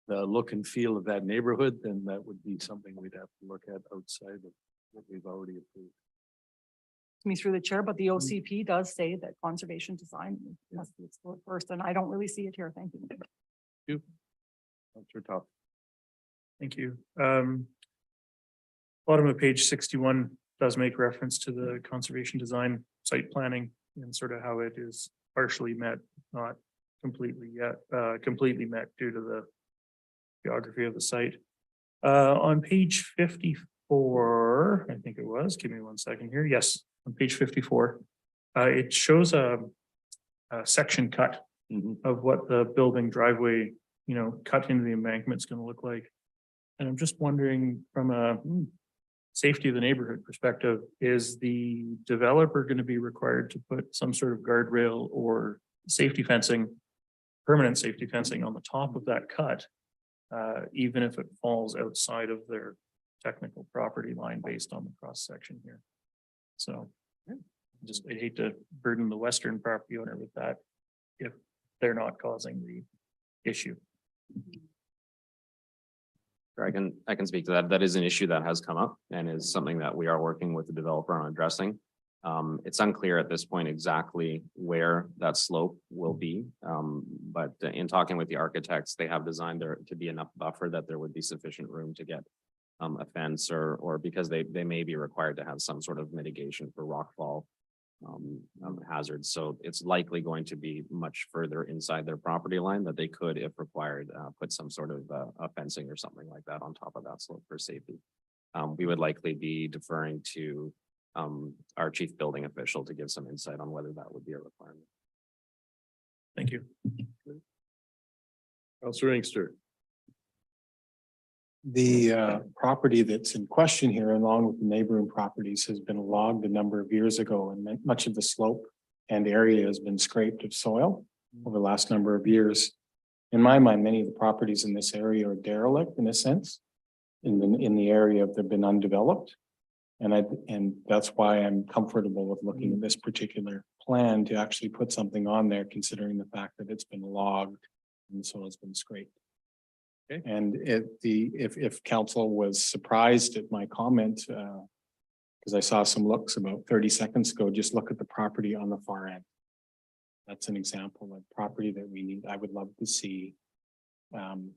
look and feel of that neighborhood, then that would be something we'd have to look at outside of what we've already approved. Me through the chair, but the OCP does say that conservation design must be explored first, and I don't really see it here. Thank you. Councilor Top. Thank you. Bottom of page 61 does make reference to the conservation design site planning and sort of how it is partially met, not completely yet, completely met due to the geography of the site. On page 54, I think it was, give me 1 second here. Yes, on page 54, it shows a section cut of what the building driveway, cut into the embankment is going to look like. And I'm just wondering from a safety of the neighborhood perspective, is the developer going to be required to put some sort of guardrail or safety fencing, permanent safety fencing on the top of that cut, even if it falls outside of their technical property line based on the cross section here? So I hate to burden the western property owner with that if they're not causing the issue. I can speak to that. That is an issue that has come up and is something that we are working with the developer on addressing. It's unclear at this point exactly where that slope will be. But in talking with the architects, they have designed there to be enough buffer that there would be sufficient room to get a fence or because they may be required to have some sort of mitigation for rockfall hazards. So it's likely going to be much further inside their property line that they could, if required, put some sort of a fencing or something like that on top of that slope for safety. We would likely be deferring to our chief building official to give some insight on whether that would be a requirement. Thank you. Counselor Inkster. The property that's in question here, along with the neighboring properties, has been logged a number of years ago, and much of the slope and area has been scraped of soil over the last number of years. In my mind, many of the properties in this area are derelict in a sense, in the area they've been undeveloped. And that's why I'm comfortable with looking at this particular plan to actually put something on there, considering the fact that it's been logged and the soil has been scraped. Okay. And if council was surprised at my comment, because I saw some looks about 30 seconds ago, just look at the property on the far end. That's an example of property that we need. I would love to see. I'm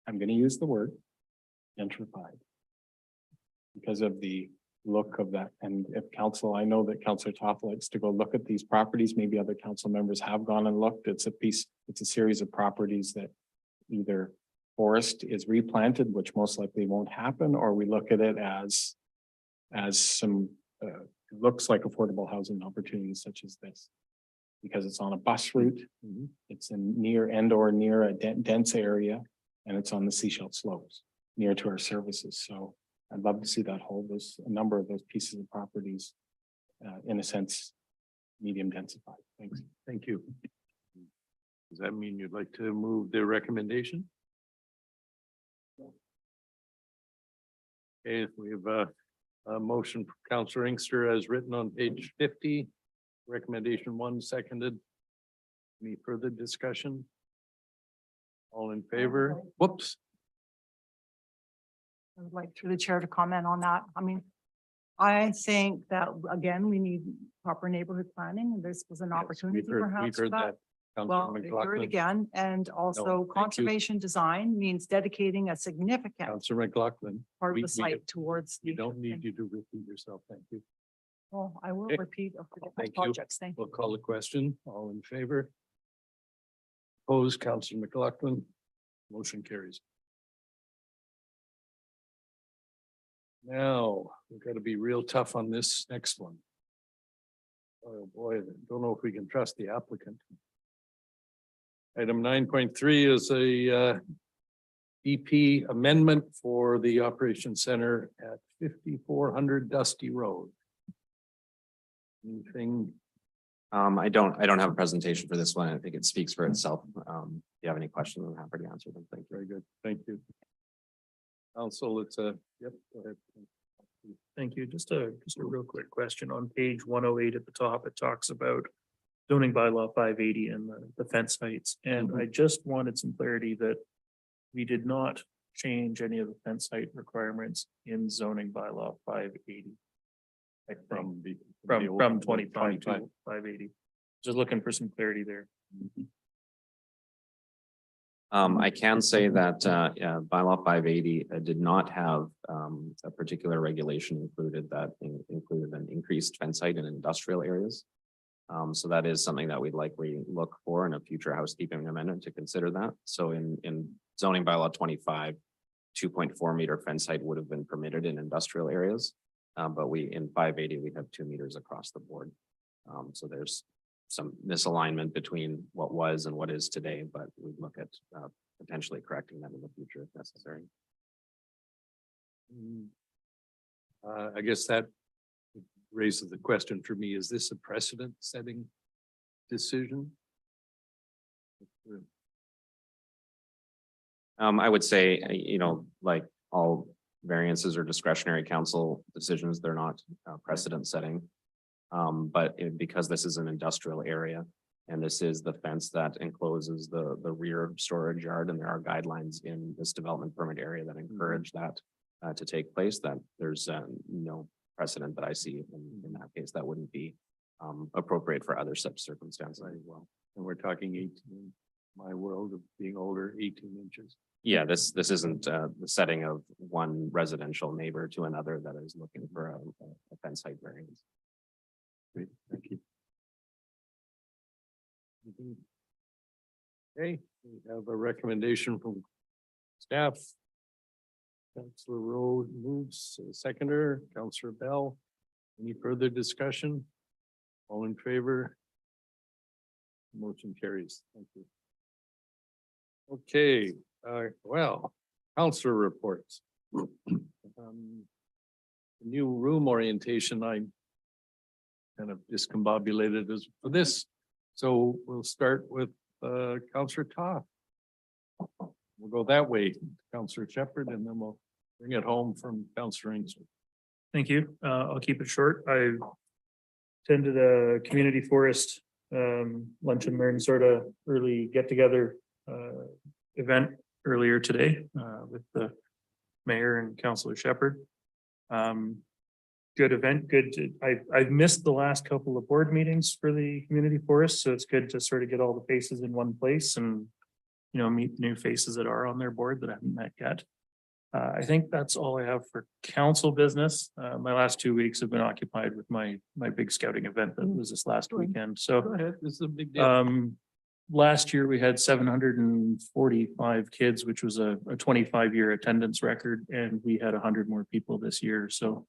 going to use the word gentrified because of the look of that. And if council, I know that Councillor Toth likes to go look at these properties. Maybe other council members have gone and looked. It's a series of properties that either forest is replanted, which most likely won't happen, or we look at it as some it looks like affordable housing opportunities such as this, because it's on a bus route, it's in near a dense area, and it's on the seashell slopes near to our services. So I'd love to see that a number of those pieces of properties, in a sense, medium densified. Thanks. Thank you. Does that mean you'd like to move the recommendation? Okay, we have a motion for Councillor Inkster as written on page 50. Recommendation 1 seconded. Any further discussion? All in favor? Whoops. I would like through the chair to comment on that. I mean, I think that, again, we need proper neighborhood planning, and this was an opportunity We've perhaps for heard that. Councillor Well, hear it McLaughlin. again, and also thank you. conservation design means dedicating a significant Councillor McLaughlin. part of we- the site towards We the. don't need you to repeat yourself. Thank you. Well, I will Okay. repeat of the Thank you. projects. Thank you. We'll call the question. All in favor? Opposed, Councillor McLaughlin. Motion carries. Now, we've got to be real tough on this next one. Oh, boy, don't know if we can trust the applicant. Item 9.3 is a EP amendment for the Operations Center at 5400 Dusty Road. Anything? I don't have a presentation for this one. I think it speaks for itself. If you have any questions, I'm happy to answer them. Thank you. Very good. Thank you. Council, it's yep, go ahead. Thank you. Just a real quick question. On page 108 at the top, it talks about zoning bylaw 580 and the fence heights. And I just wanted some clarity that we did not change any of the fence height requirements in zoning bylaw 580. I think from 25 to 580. Just looking for some clarity there. I can say that bylaw 580 did not have a particular regulation included that included an increased fence height in industrial areas. So that is something that we'd likely look for in a future housekeeping amendment to consider that. So in zoning bylaw 25, 2.4 meter fence height would have been permitted in industrial areas. But in 580, we have 2 meters across the board. So there's some misalignment between what was and what is today, but we look at potentially correcting that in the future if necessary. I guess that raises the question for me, is this a precedent setting decision? I would say, like all variances or discretionary council decisions, they're not precedent setting. Because this is an industrial area and this is the fence that encloses the rear storage yard, and there are guidelines in this development permit area that encourage that to take place, that there's no precedent that I see in that case. That wouldn't be appropriate for other such circumstances as well. And we're talking 18, my world of being older, 18 inches. Yeah, this isn't the setting of one residential neighbor to another that is looking for a fence height variance. Great, thank you. Okay, we have a recommendation from staff. Councillor Rowe moves, seconder, Councillor Bell. Any further discussion? All in favor? Motion carries. Thank you. Okay, well, councillor reports. New room orientation, I kind of discombobulated as for this. So we'll start with Councillor Toth. We'll go that way, Councillor Shepherd, and then we'll bring it home from Councillor Ainsworth. Thank you. I'll keep it short. I attended a community forest lunch and learn sort of early get together event earlier today with the mayor and Councillor Shepherd. Good event, I've missed the last couple of board meetings for the community forest, so it's good to sort of get all the faces in one place and, meet new faces that are on their board that I haven't met yet. I think that's all I have for council business. My last 2 weeks have been occupied with my big scouting event that was this last weekend, so. Go ahead, this is a big deal. Last year we had 745 kids, which was a 25-year attendance record, and we had 100 more people this year, so.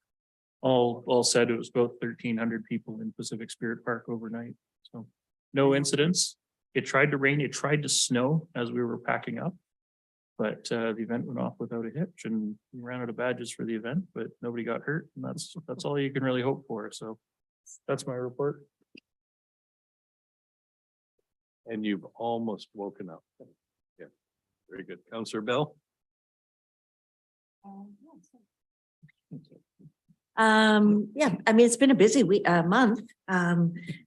All said, it was about 1,300 people in Pacific Spirit Park overnight, so no incidents. It tried to rain, it tried to snow as we were packing up. But the event went off without a hitch, and we ran out of badges for the event, but nobody got hurt, and that's all you can really hope for, so that's my report. And you've almost woken up. Yeah, very good. Councillor Bell? Yeah, I mean, it's been a busy month.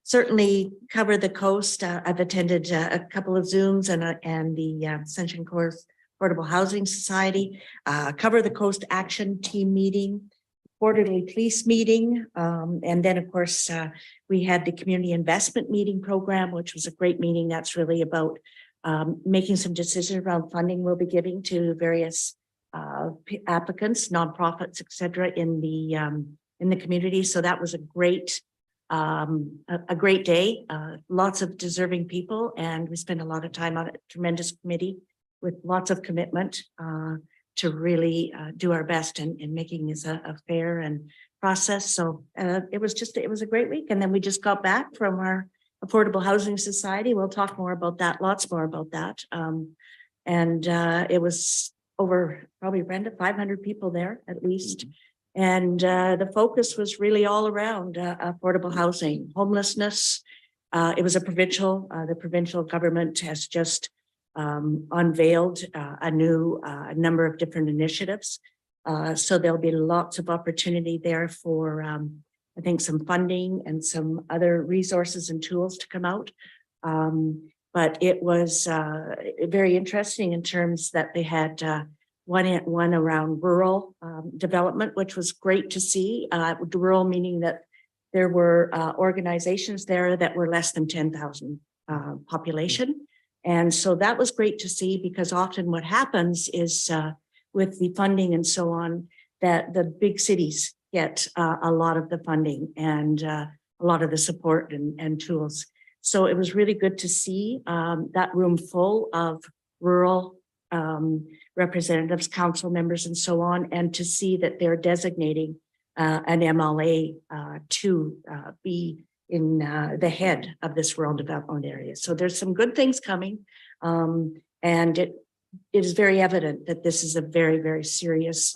Certainly covered the coast. I've attended a couple of Zooms and the Sunshine Coast Affordable Housing Society, cover the coast action team meeting, quarterly police meeting. And then of course, we had the community investment meeting program, which was a great meeting. That's really about making some decisions around funding we'll be giving to various applicants, nonprofits, et cetera, in the community. So that was a great day. Lots of deserving people, and we spent a lot of time on a tremendous committee with lots of commitment to really do our best in making this a fair and process. So it was a great week. And then we just got back from our Affordable Housing Society. We'll talk more about that, lots more about that. And it was over probably, Brenda, 500 people there at least. And the focus was really all around affordable housing, homelessness. It was the provincial government has just unveiled a new number of different initiatives. So there'll be lots of opportunity there for, I think, some funding and some other resources and tools to come out. But it was very interesting in terms that they had one around rural development, which was great to see. Rural meaning that there were organizations there that were less than 10,000 population. And so that was great to see, because often what happens is with the funding and so on, that the big cities get a lot of the funding and a lot of the support and tools. So it was really good to see that room full of rural representatives, council members, and so on, and to see that they're designating an MLA to be in the head of this rural development area. So there's some good things coming, and it is very evident that this is a very, very serious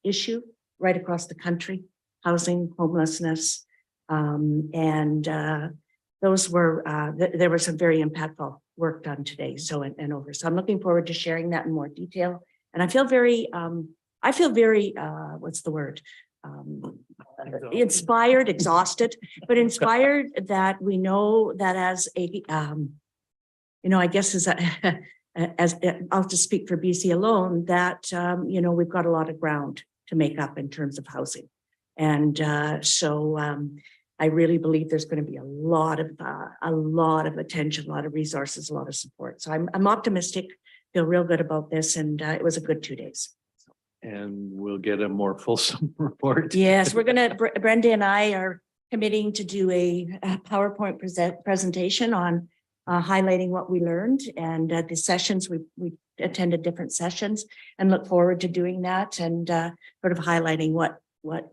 issue right across the country, housing, homelessness. Those were, there was some very impactful work done today, so and over. So I'm looking forward to sharing that in more detail. And I feel very, what's the word? Inspired, exhausted, but inspired that we know that as a, I guess as I'll just speak for BC alone, that, we've got a lot of ground to make up in terms of housing. And I really believe there's going to be a lot of attention, a lot of resources, a lot of support. So I'm optimistic, feel real good about this, and it was a good 2 days. And we'll get a more fulsome report. Yes, we're gonna, Brenda and I are committing to do a PowerPoint presentation on highlighting what we learned, and the sessions, we attended different sessions and look forward to doing that and sort of highlighting what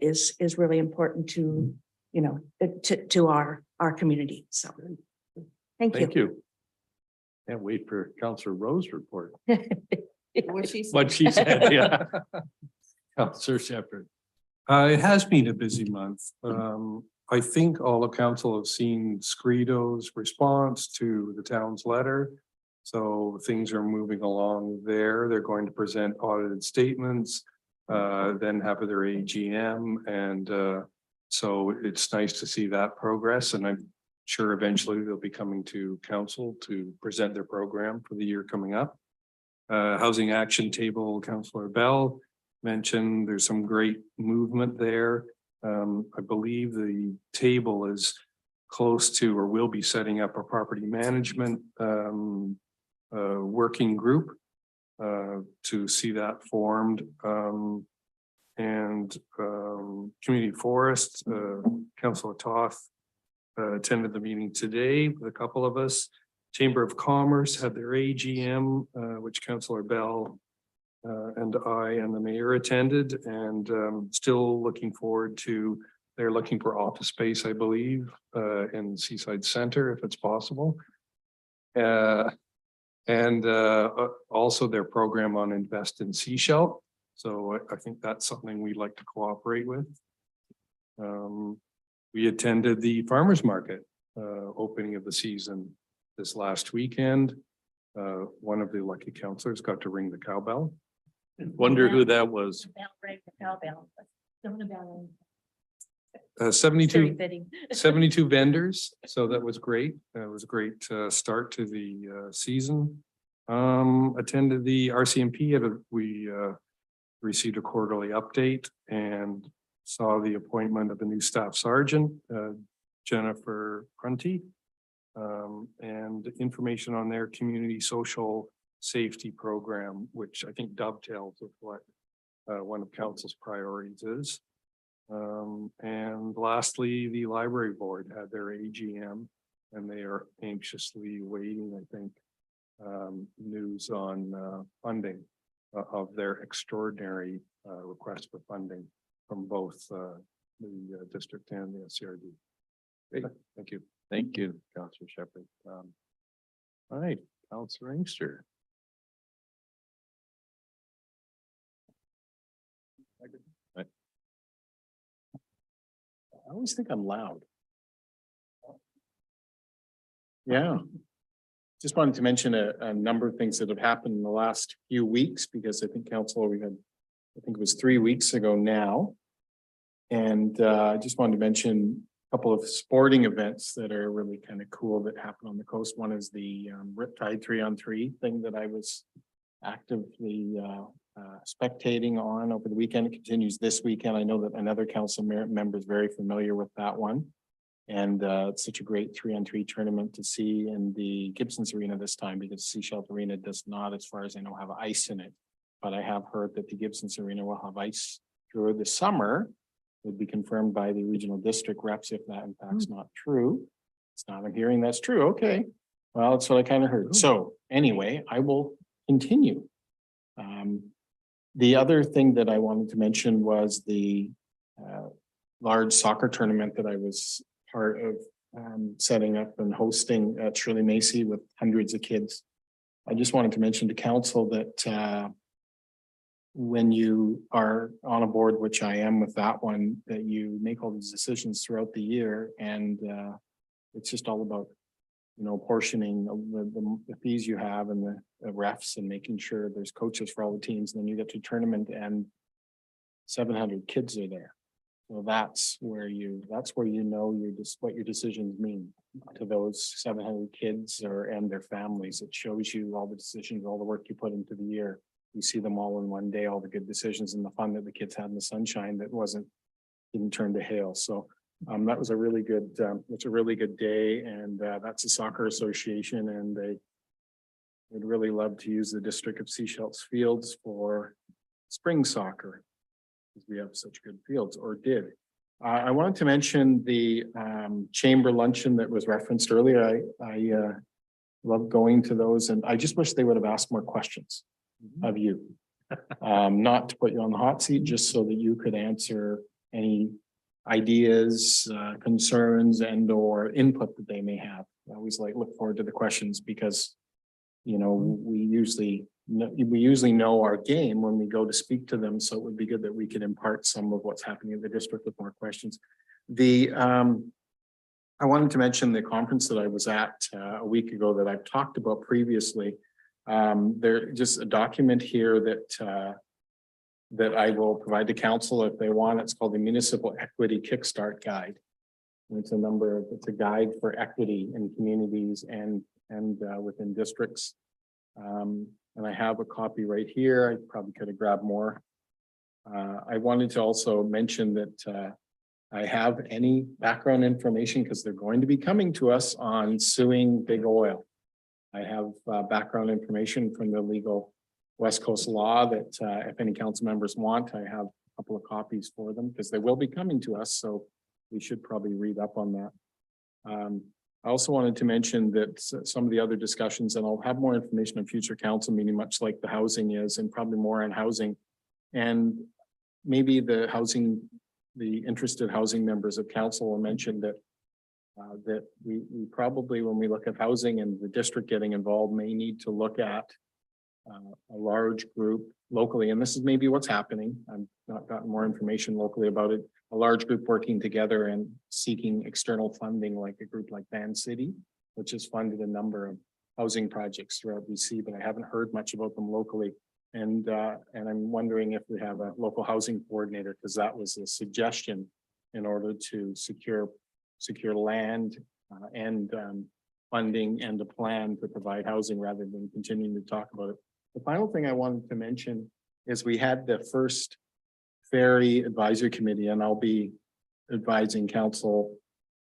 is really important to, to our community. So thank you. Thank you. Can't wait for Councillor Rowe's report. What she said, yeah. Councillor Shepherd. It has been a busy month. I think all of council have seen Scredo's response to the town's letter. So things are moving along there. They're going to present audited statements, then have their AGM. And so it's nice to see that progress. And I'm sure eventually they'll be coming to council to present their program for the year coming up. Housing Action Table, Councillor Bell mentioned there's some great movement there. I believe the table is close to or will be setting up a property management working group to see that formed. Community Forest, Councillor Toth attended the meeting today with a couple of us. Chamber of Commerce had their AGM, which Councillor Bell and I and the mayor attended, and still looking forward to, they're looking for office space, I believe, in Seaside Center, if it's possible. Also their program on Invest in Seashell. So I think that's something we'd like to cooperate with. We attended the farmers market opening of the season this last weekend. One of the lucky councillors got to ring the cowbell. Wonder who that was. 72 vendors. So that was great. It was a great start to the season. Attended the RCMP. We received a quarterly update and saw the appointment of a new staff sergeant, Jennifer Prunty. And information on their community social safety program, which I think dovetails with what one of council's priorities is. And lastly, the library board had their AGM and they are anxiously waiting, I think, news on funding of their extraordinary request for funding from both the district and the SCRD. Great, thank you. Thank you, Councillor Shepherd. All right, Councillor Inkster. I always think I'm loud. Yeah. Just wanted to mention a number of things that have happened in the last few weeks, because I think council, we had, I think it was 3 weeks ago now. And I just wanted to mention a couple of sporting events that are really kind of cool that happen on the coast. One is the Riptide 3-on-3 thing that I was actively spectating on over the weekend. It continues this weekend. I know that another council member is very familiar with that one. And it's such a great 3-on-3 tournament to see in the Gibsons Arena this time, because Seashell Arena does not, as far as I know, have ice in it. But I have heard that the Gibsons Arena will have ice through the summer. Would be confirmed by the regional district reps if that in fact is not true. It's not, I'm hearing that's true. Okay. Well, that's what I kind of heard. So anyway, I will continue. The other thing that I wanted to mention was the large soccer tournament that I was part of setting up and hosting at Shirley Macy with hundreds of kids I just wanted to mention to council that when you are on a board, which I am with that one, that you make all these decisions throughout the year, and it's just all about, you know, portioning of the fees you have and the refs and making sure there's coaches for all the teams. And then you get to tournament and 700 kids are there. So that's where you know what your decisions mean to those 700 kids and their families. It shows you all the decisions, all the work you put into the year. You see them all in one day, all the good decisions and the fun that the kids had in the sunshine that didn't turn to hail. So that was a really good, it's a really good day, and that's a soccer association, and they would really love to use the District of Sechelles fields for spring soccer, because we have such good fields, or did. I wanted to mention the chamber luncheon that was referenced earlier. I love going to those, and I just wish they would have asked more questions of you. Not to put you on the hot seat, just so that you could answer any ideas, concerns, and or input that they may have. I always look forward to the questions, because, you know, we usually know our game when we go to speak to them. So it would be good that we could impart some of what's happening in the district with more questions. I wanted to mention the conference that I was at a week ago that I've talked about previously. There's just a document here that I will provide to council if they want. It's called the Municipal Equity Kickstart Guide. And it's a guide for equity in communities and within districts. And I have a copy right here. I probably could have grabbed more. I wanted to also mention that I have any background information, because they're going to be coming to us on suing Big Oil. I have background information from the legal West Coast law that if any council members want, I have a couple of copies for them, because they will be coming to us. So we should probably read up on that. I also wanted to mention that some of the other discussions, and I'll have more information on future council meeting, much like the housing is, and probably more on housing. And maybe the interested housing members of council will mention that that we probably, when we look at housing and the district getting involved, may need to look at a large group locally, and this is maybe what's happening. I've not gotten more information locally about it. A large group working together and seeking external funding, like a group like Van City, which has funded a number of housing projects throughout BC, but I haven't heard much about them locally. And I'm wondering if we have a local housing coordinator, because that was a suggestion in order to secure land and funding and a plan to provide housing, rather than continuing to talk about it. The final thing I wanted to mention is we had the first ferry advisory committee, and I'll be advising council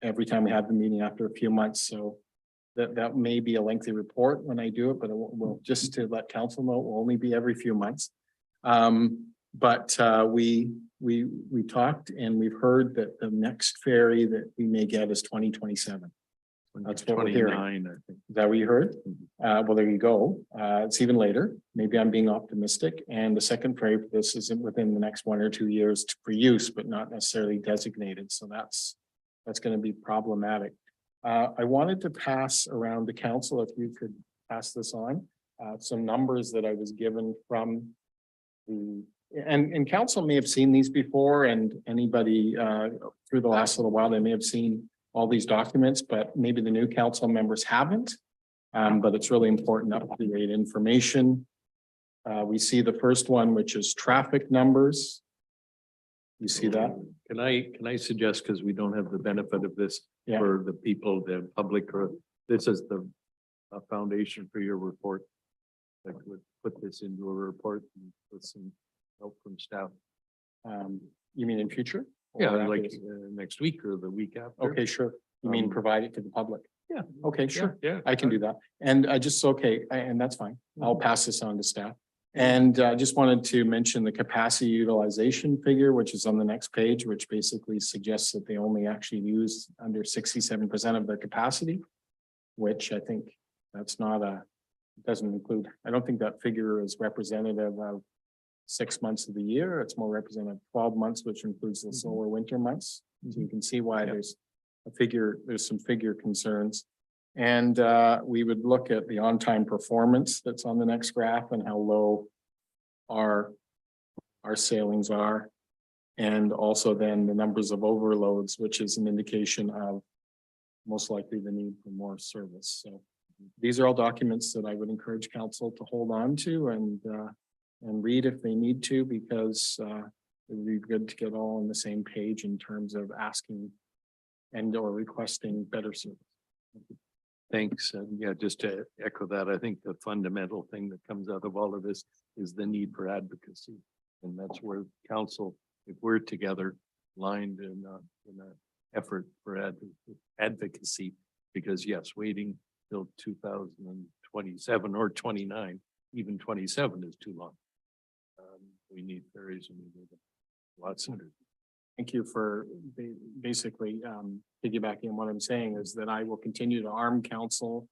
every time we have the meeting after a few months. So that may be a lengthy report when I do it, but it will, just to let council know, it will only be every few months. But we talked, and we've heard that the next ferry that we may get is 2027. That's what we're hearing. 29, I think. Is that what you heard? Well, there you go. It's even later. Maybe I'm being optimistic. And the second ferry for this isn't within the next 1 or 2 years for use, but not necessarily designated. So that's going to be problematic. I wanted to pass around the council, if you could pass this on, some numbers that I was given from and council may have seen these before, and anybody through the last little while, they may have seen all these documents, but maybe the new council members haven't. But it's really important up-to-date information. We see the first one, which is traffic numbers. You see that? Can I suggest, because we don't have the benefit of this Yeah. for the people, the public, or this is the foundation for your report. That would put this into a report with some help from staff. You mean in future? Or Yeah, after like this? next week or the week after. Okay, sure. You mean provide it to the public? Yeah. Okay, sure. Yeah. I can do that. And and that's fine. I'll pass this on to staff. And I just wanted to mention the capacity utilization figure, which is on the next page, which basically suggests that they only actually use under 67% of their capacity, which I think that's not doesn't include, I don't think that figure is representative of 6 months of the year. It's more representative of 12 months, which includes the slower winter months. So you can see why there's some figure concerns. And we would look at the on-time performance that's on the next graph and how low our sailings are. And also then the numbers of overloads, which is an indication of most likely the need for more service. So these are all documents that I would encourage council to hold on to and read if they need to, because it would be good to get all on the same page in terms of asking and or requesting better service. Thanks. And yeah, just to echo that, I think the fundamental thing that comes out of all of this is the need for advocacy. And that's where council, if we're together, aligned in an effort for advocacy, because yes, waiting till 2027 or 29, even 27 is too long. We need ferries and we need them a lot sooner. Thank you for basically piggybacking on what I'm saying is that I will continue to arm council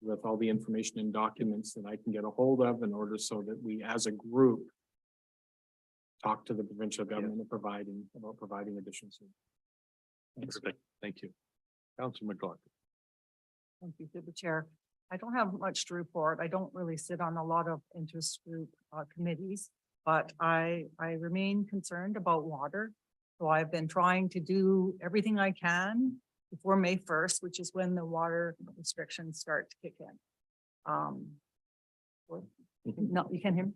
with all the information and documents that I can get a hold of in order so that we as a group talk to the provincial government about providing additional service. Perfect. Thank you. Councilor McLaughlin. Thank you through the chair. I don't have much to report. I don't really sit on a lot of interest group committees, but I remain concerned about water. So I've been trying to do everything I can before May 1st, which is when the water restrictions start to kick in. No, you can't hear me?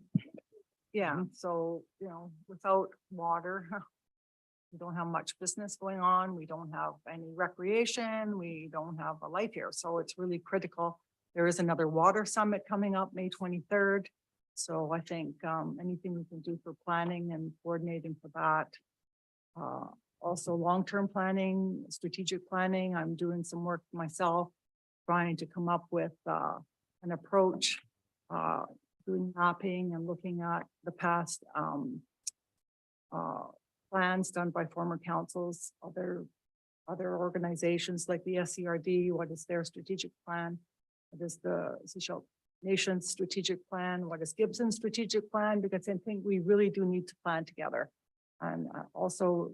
Yeah, so, you know, without water, we don't have much business going on. We don't have any recreation. We don't have a life here. So it's really critical. There is another water summit coming up May 23rd. So I think anything we can do for planning and coordinating for that. Also long-term planning, strategic planning. I'm doing some work myself, trying to come up with an approach, doing mapping and looking at the past plans done by former councils, other organizations like the SCRD. What is their strategic plan? What is the Sechelt Nation's strategic plan? What is Gibson's strategic plan? Because I think we really do need to plan together. And also,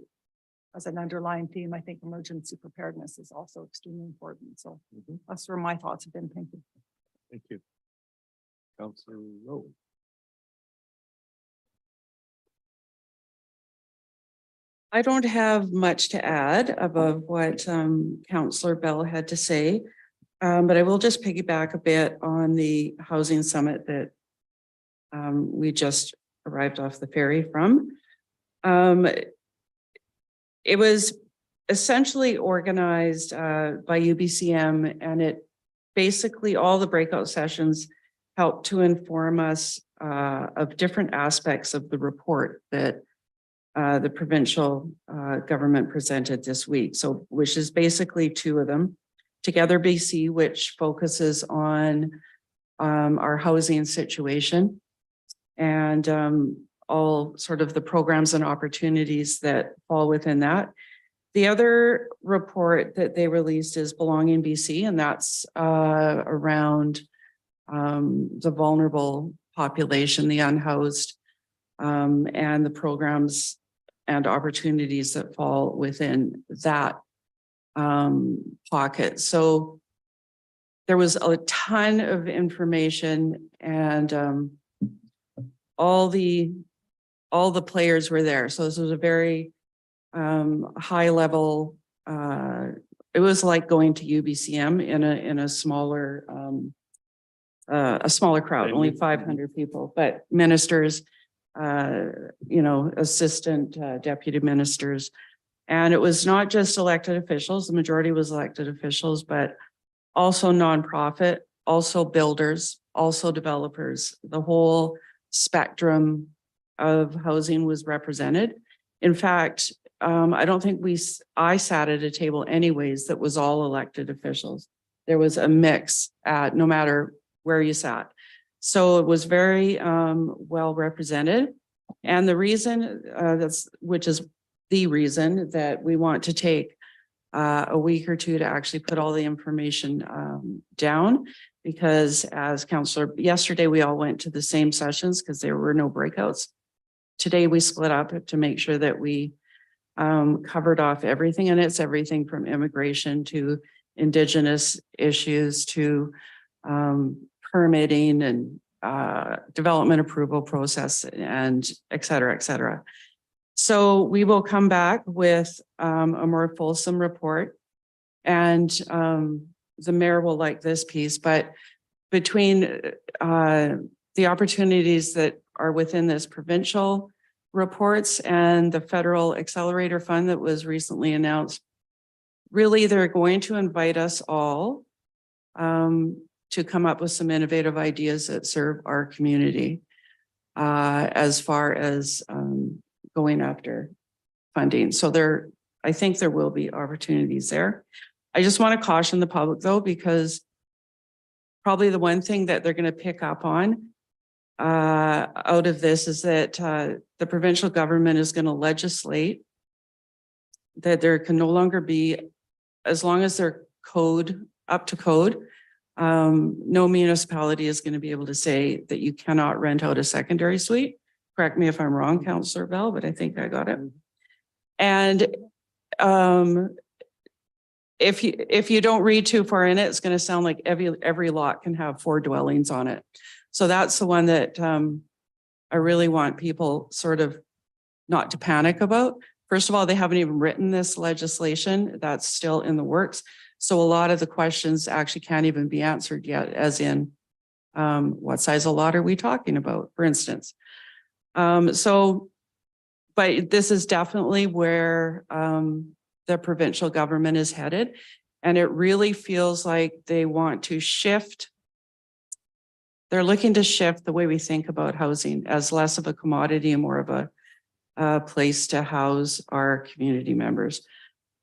as an underlying theme, I think emergency preparedness is also extremely important. So that's where my thoughts have been. Thank you. Thank you. Councilor Rowe. I don't have much to add above what Councillor Bell had to say, but I will just piggyback a bit on the housing summit that we just arrived off the ferry from. It was essentially organized by UBCM, and it basically all the breakout sessions helped to inform us of different aspects of the report that the provincial government presented this week. So, which is basically two of them. Together BC, which focuses on our housing situation and all sort of the programs and opportunities that fall within that. The other report that they released is Belonging BC, and that's around the vulnerable population, the unhoused, and the programs and opportunities that fall within that pocket. So there was a ton of information, and all the players were there. So this was a very high level. It was like going to UBCM in a smaller crowd, only 500 people, but ministers, assistant deputy ministers. And it was not just elected officials. The majority was elected officials, but also nonprofit, also builders, also developers. The whole spectrum of housing was represented. In fact, I don't think I sat at a table anyways that was all elected officials. There was a mix at no matter where you sat. So it was very well represented. And the reason which is the reason that we want to take a week or two to actually put all the information down, because as Councillor, yesterday we all went to the same sessions because there were no breakouts. Today we split up to make sure that we covered off everything, and it's everything from immigration to Indigenous issues to permitting and development approval process and et cetera, et cetera. So we will come back with a more fulsome report. And the mayor will like this piece, but between the opportunities that are within this provincial reports and the federal accelerator fund that was recently announced, really, they're going to invite us all to come up with some innovative ideas that serve our community as far as going after funding. So I think there will be opportunities there. I just want to caution the public though, because probably the one thing that they're going to pick up on out of this is that the provincial government is going to legislate that there can no longer be, as long as they're up to code, no municipality is going to be able to say that you cannot rent out a secondary suite. Correct me if I'm wrong, Councillor Bell, but I think I got it. And if you don't read too far in it, it's going to sound like every lot can have 4 dwellings on it. So that's the one that I really want people sort of not to panic about. First of all, they haven't even written this legislation. That's still in the works. So a lot of the questions actually can't even be answered yet, as in what size of lot are we talking about, for instance. But this is definitely where the provincial government is headed. And it really feels like they want to shift. They're looking to shift the way we think about housing as less of a commodity and more of a place to house our community members.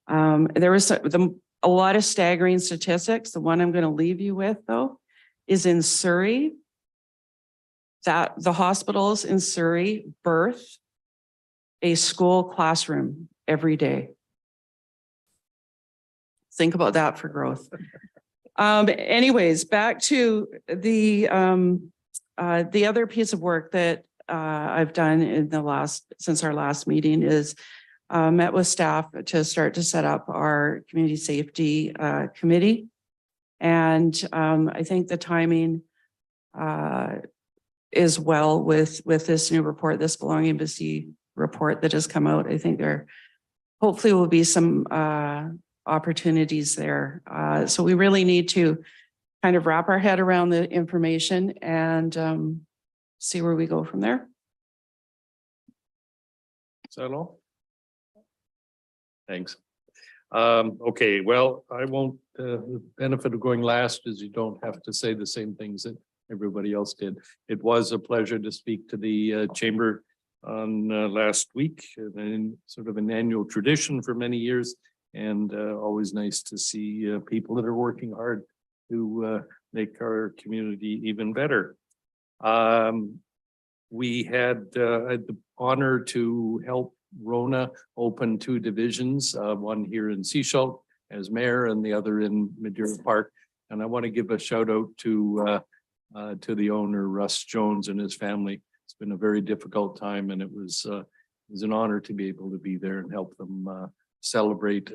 There was a lot of staggering statistics. The one I'm going to leave you with, though, is in Surrey, that the hospitals in Surrey birth a school classroom every day. Think about that for growth. Anyways, back to the other piece of work that I've done in since our last meeting is met with staff to start to set up our community safety committee. And I think the timing is well with this new report, this Belonging BC report that has come out. I think there hopefully will be some opportunities there. So we really need to kind of wrap our head around the information and see where we go from there. Is that all? Thanks. Okay, well, I won't, the benefit of going last is you don't have to say the same things that everybody else did. It was a pleasure to speak to the chamber on last week, and sort of an annual tradition for many years. And always nice to see people that are working hard to make our community even better. We had the honor to help Rona open 2 divisions, one here in Sechelt as mayor and the other in Madeira Park. And I want to give a shout out to the owner, Russ Jones, and his family. It's been a very difficult time, and it was an honor to be able to be there and help them celebrate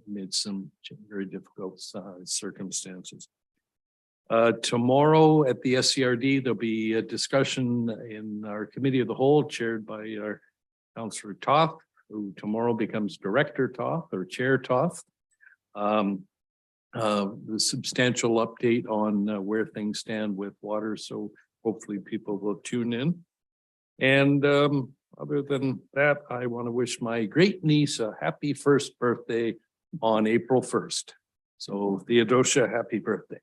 amid some very difficult circumstances. Tomorrow at the SCRD, there'll be a discussion in our committee of the whole chaired by our Councillor Toth, who tomorrow becomes Director Toth or Chair Toth. The substantial update on where things stand with water. So hopefully people will tune in. And other than that, I want to wish my great niece a happy 1st birthday on April 1st. So Theodosia, happy birthday.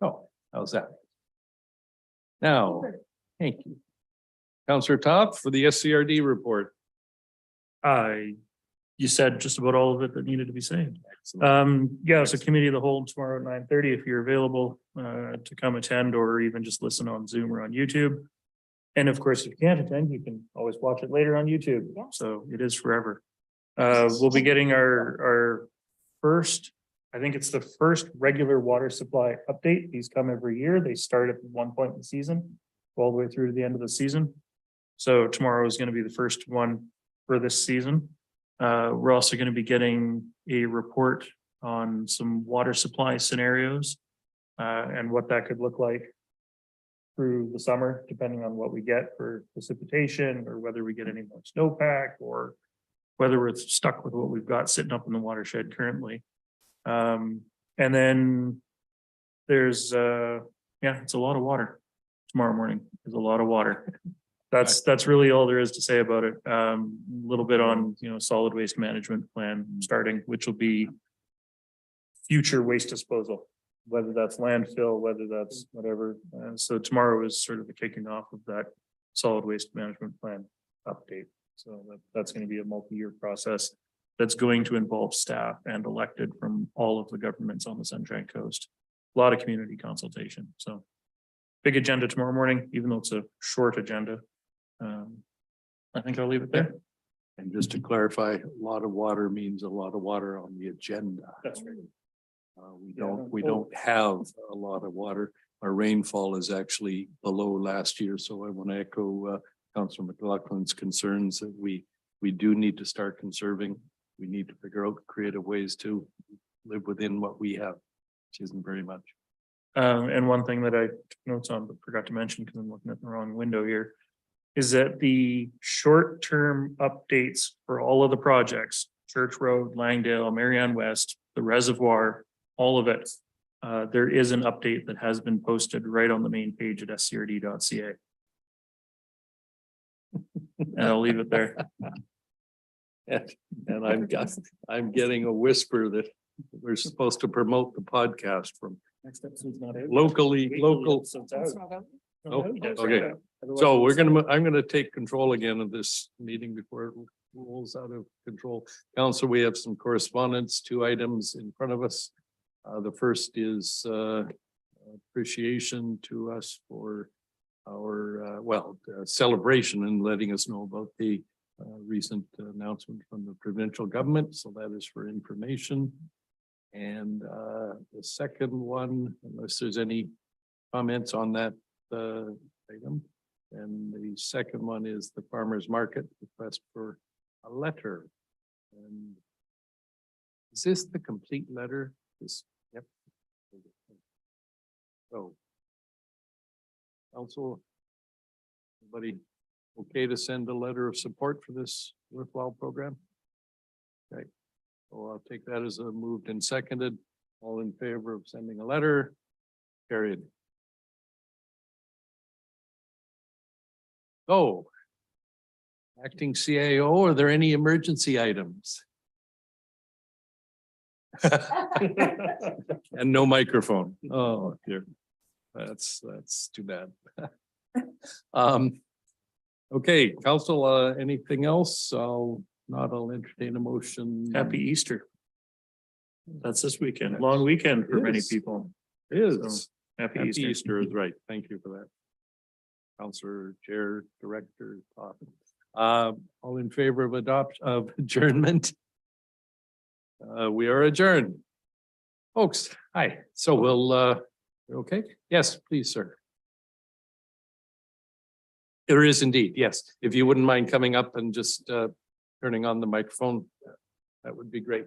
Oh, how's that? Now, thank you. Councillor Toth for the SCRD report. You said just about all of it that needed to be said. Yeah, so committee of the whole tomorrow at 9:30, if you're available to come attend or even just listen on Zoom or on YouTube. And of course, if you can't attend, you can always watch it later on YouTube. Yeah. So it is forever. We'll be getting our first, I think it's the first regular water supply update. These come every year. They start at one point in the season, all the way through to the end of the season. So tomorrow is going to be the first one for this season. We're also going to be getting a report on some water supply scenarios and what that could look like through the summer, depending on what we get for precipitation or whether we get any more snowpack or whether we're stuck with what we've got sitting up in the watershed currently. And then there's, it's a lot of water tomorrow morning. There's a lot of water. That's really all there is to say about it. A little bit on, solid waste management plan starting, which will be future waste disposal, whether that's landfill, whether that's whatever. So tomorrow is sort of the kicking off of that solid waste management plan update. So that's going to be a multi-year process that's going to involve staff and elected from all of the governments on the Sunshine Coast. A lot of community consultation. So big agenda tomorrow morning, even though it's a short agenda. I think I'll leave it there. And just to clarify, a lot of water means a lot of water on the agenda. That's right. We don't have a lot of water. Our rainfall is actually below last year, so I want to echo Councillor McLaughlin's concerns that we do need to start conserving. We need to figure out creative ways to live within what we have, which isn't very much. And one thing that I took notes on, but forgot to mention because I'm looking at the wrong window here, is that the short-term updates for all of the projects, Church Road, Langdale, Marianne West, the reservoir, all of it. There is an update that has been posted right on the main page at scrd.ca. And I'll leave it there. And I'm getting a whisper that we're supposed to promote the podcast from Next episode's not out. local. Oh, okay. So I'm gonna take control again of this meeting before it rolls out of control. Council, we have some correspondence, 2 items in front of us. The first is appreciation to us for our celebration and letting us know about the recent announcement from the provincial government. So that is for information. And the second one, unless there's any comments on that item. And the second one is the farmer's market request for a letter. And is this the complete letter? Yep. So. Council. Everybody okay to send a letter of support for this worthwhile program? Okay. So I'll take that as a moved and seconded. All in favor of sending a letter? Carried. Oh. Acting CAO, are there any emergency items? And no microphone. Oh, dear. That's too bad. Okay, council, anything else? I'll entertain a motion. Happy Easter. That's this weekend, long weekend for many Yes. people. It is. So, Happy Happy Easter. Easter is right. Thank you for that. Counselor, Chair, Director, all in favor of adjournment? We are adjourned. Folks, hi. So we'll, okay? Yes, please, sir. There is indeed, yes. If you wouldn't mind coming up and just turning on the microphone, that would be great.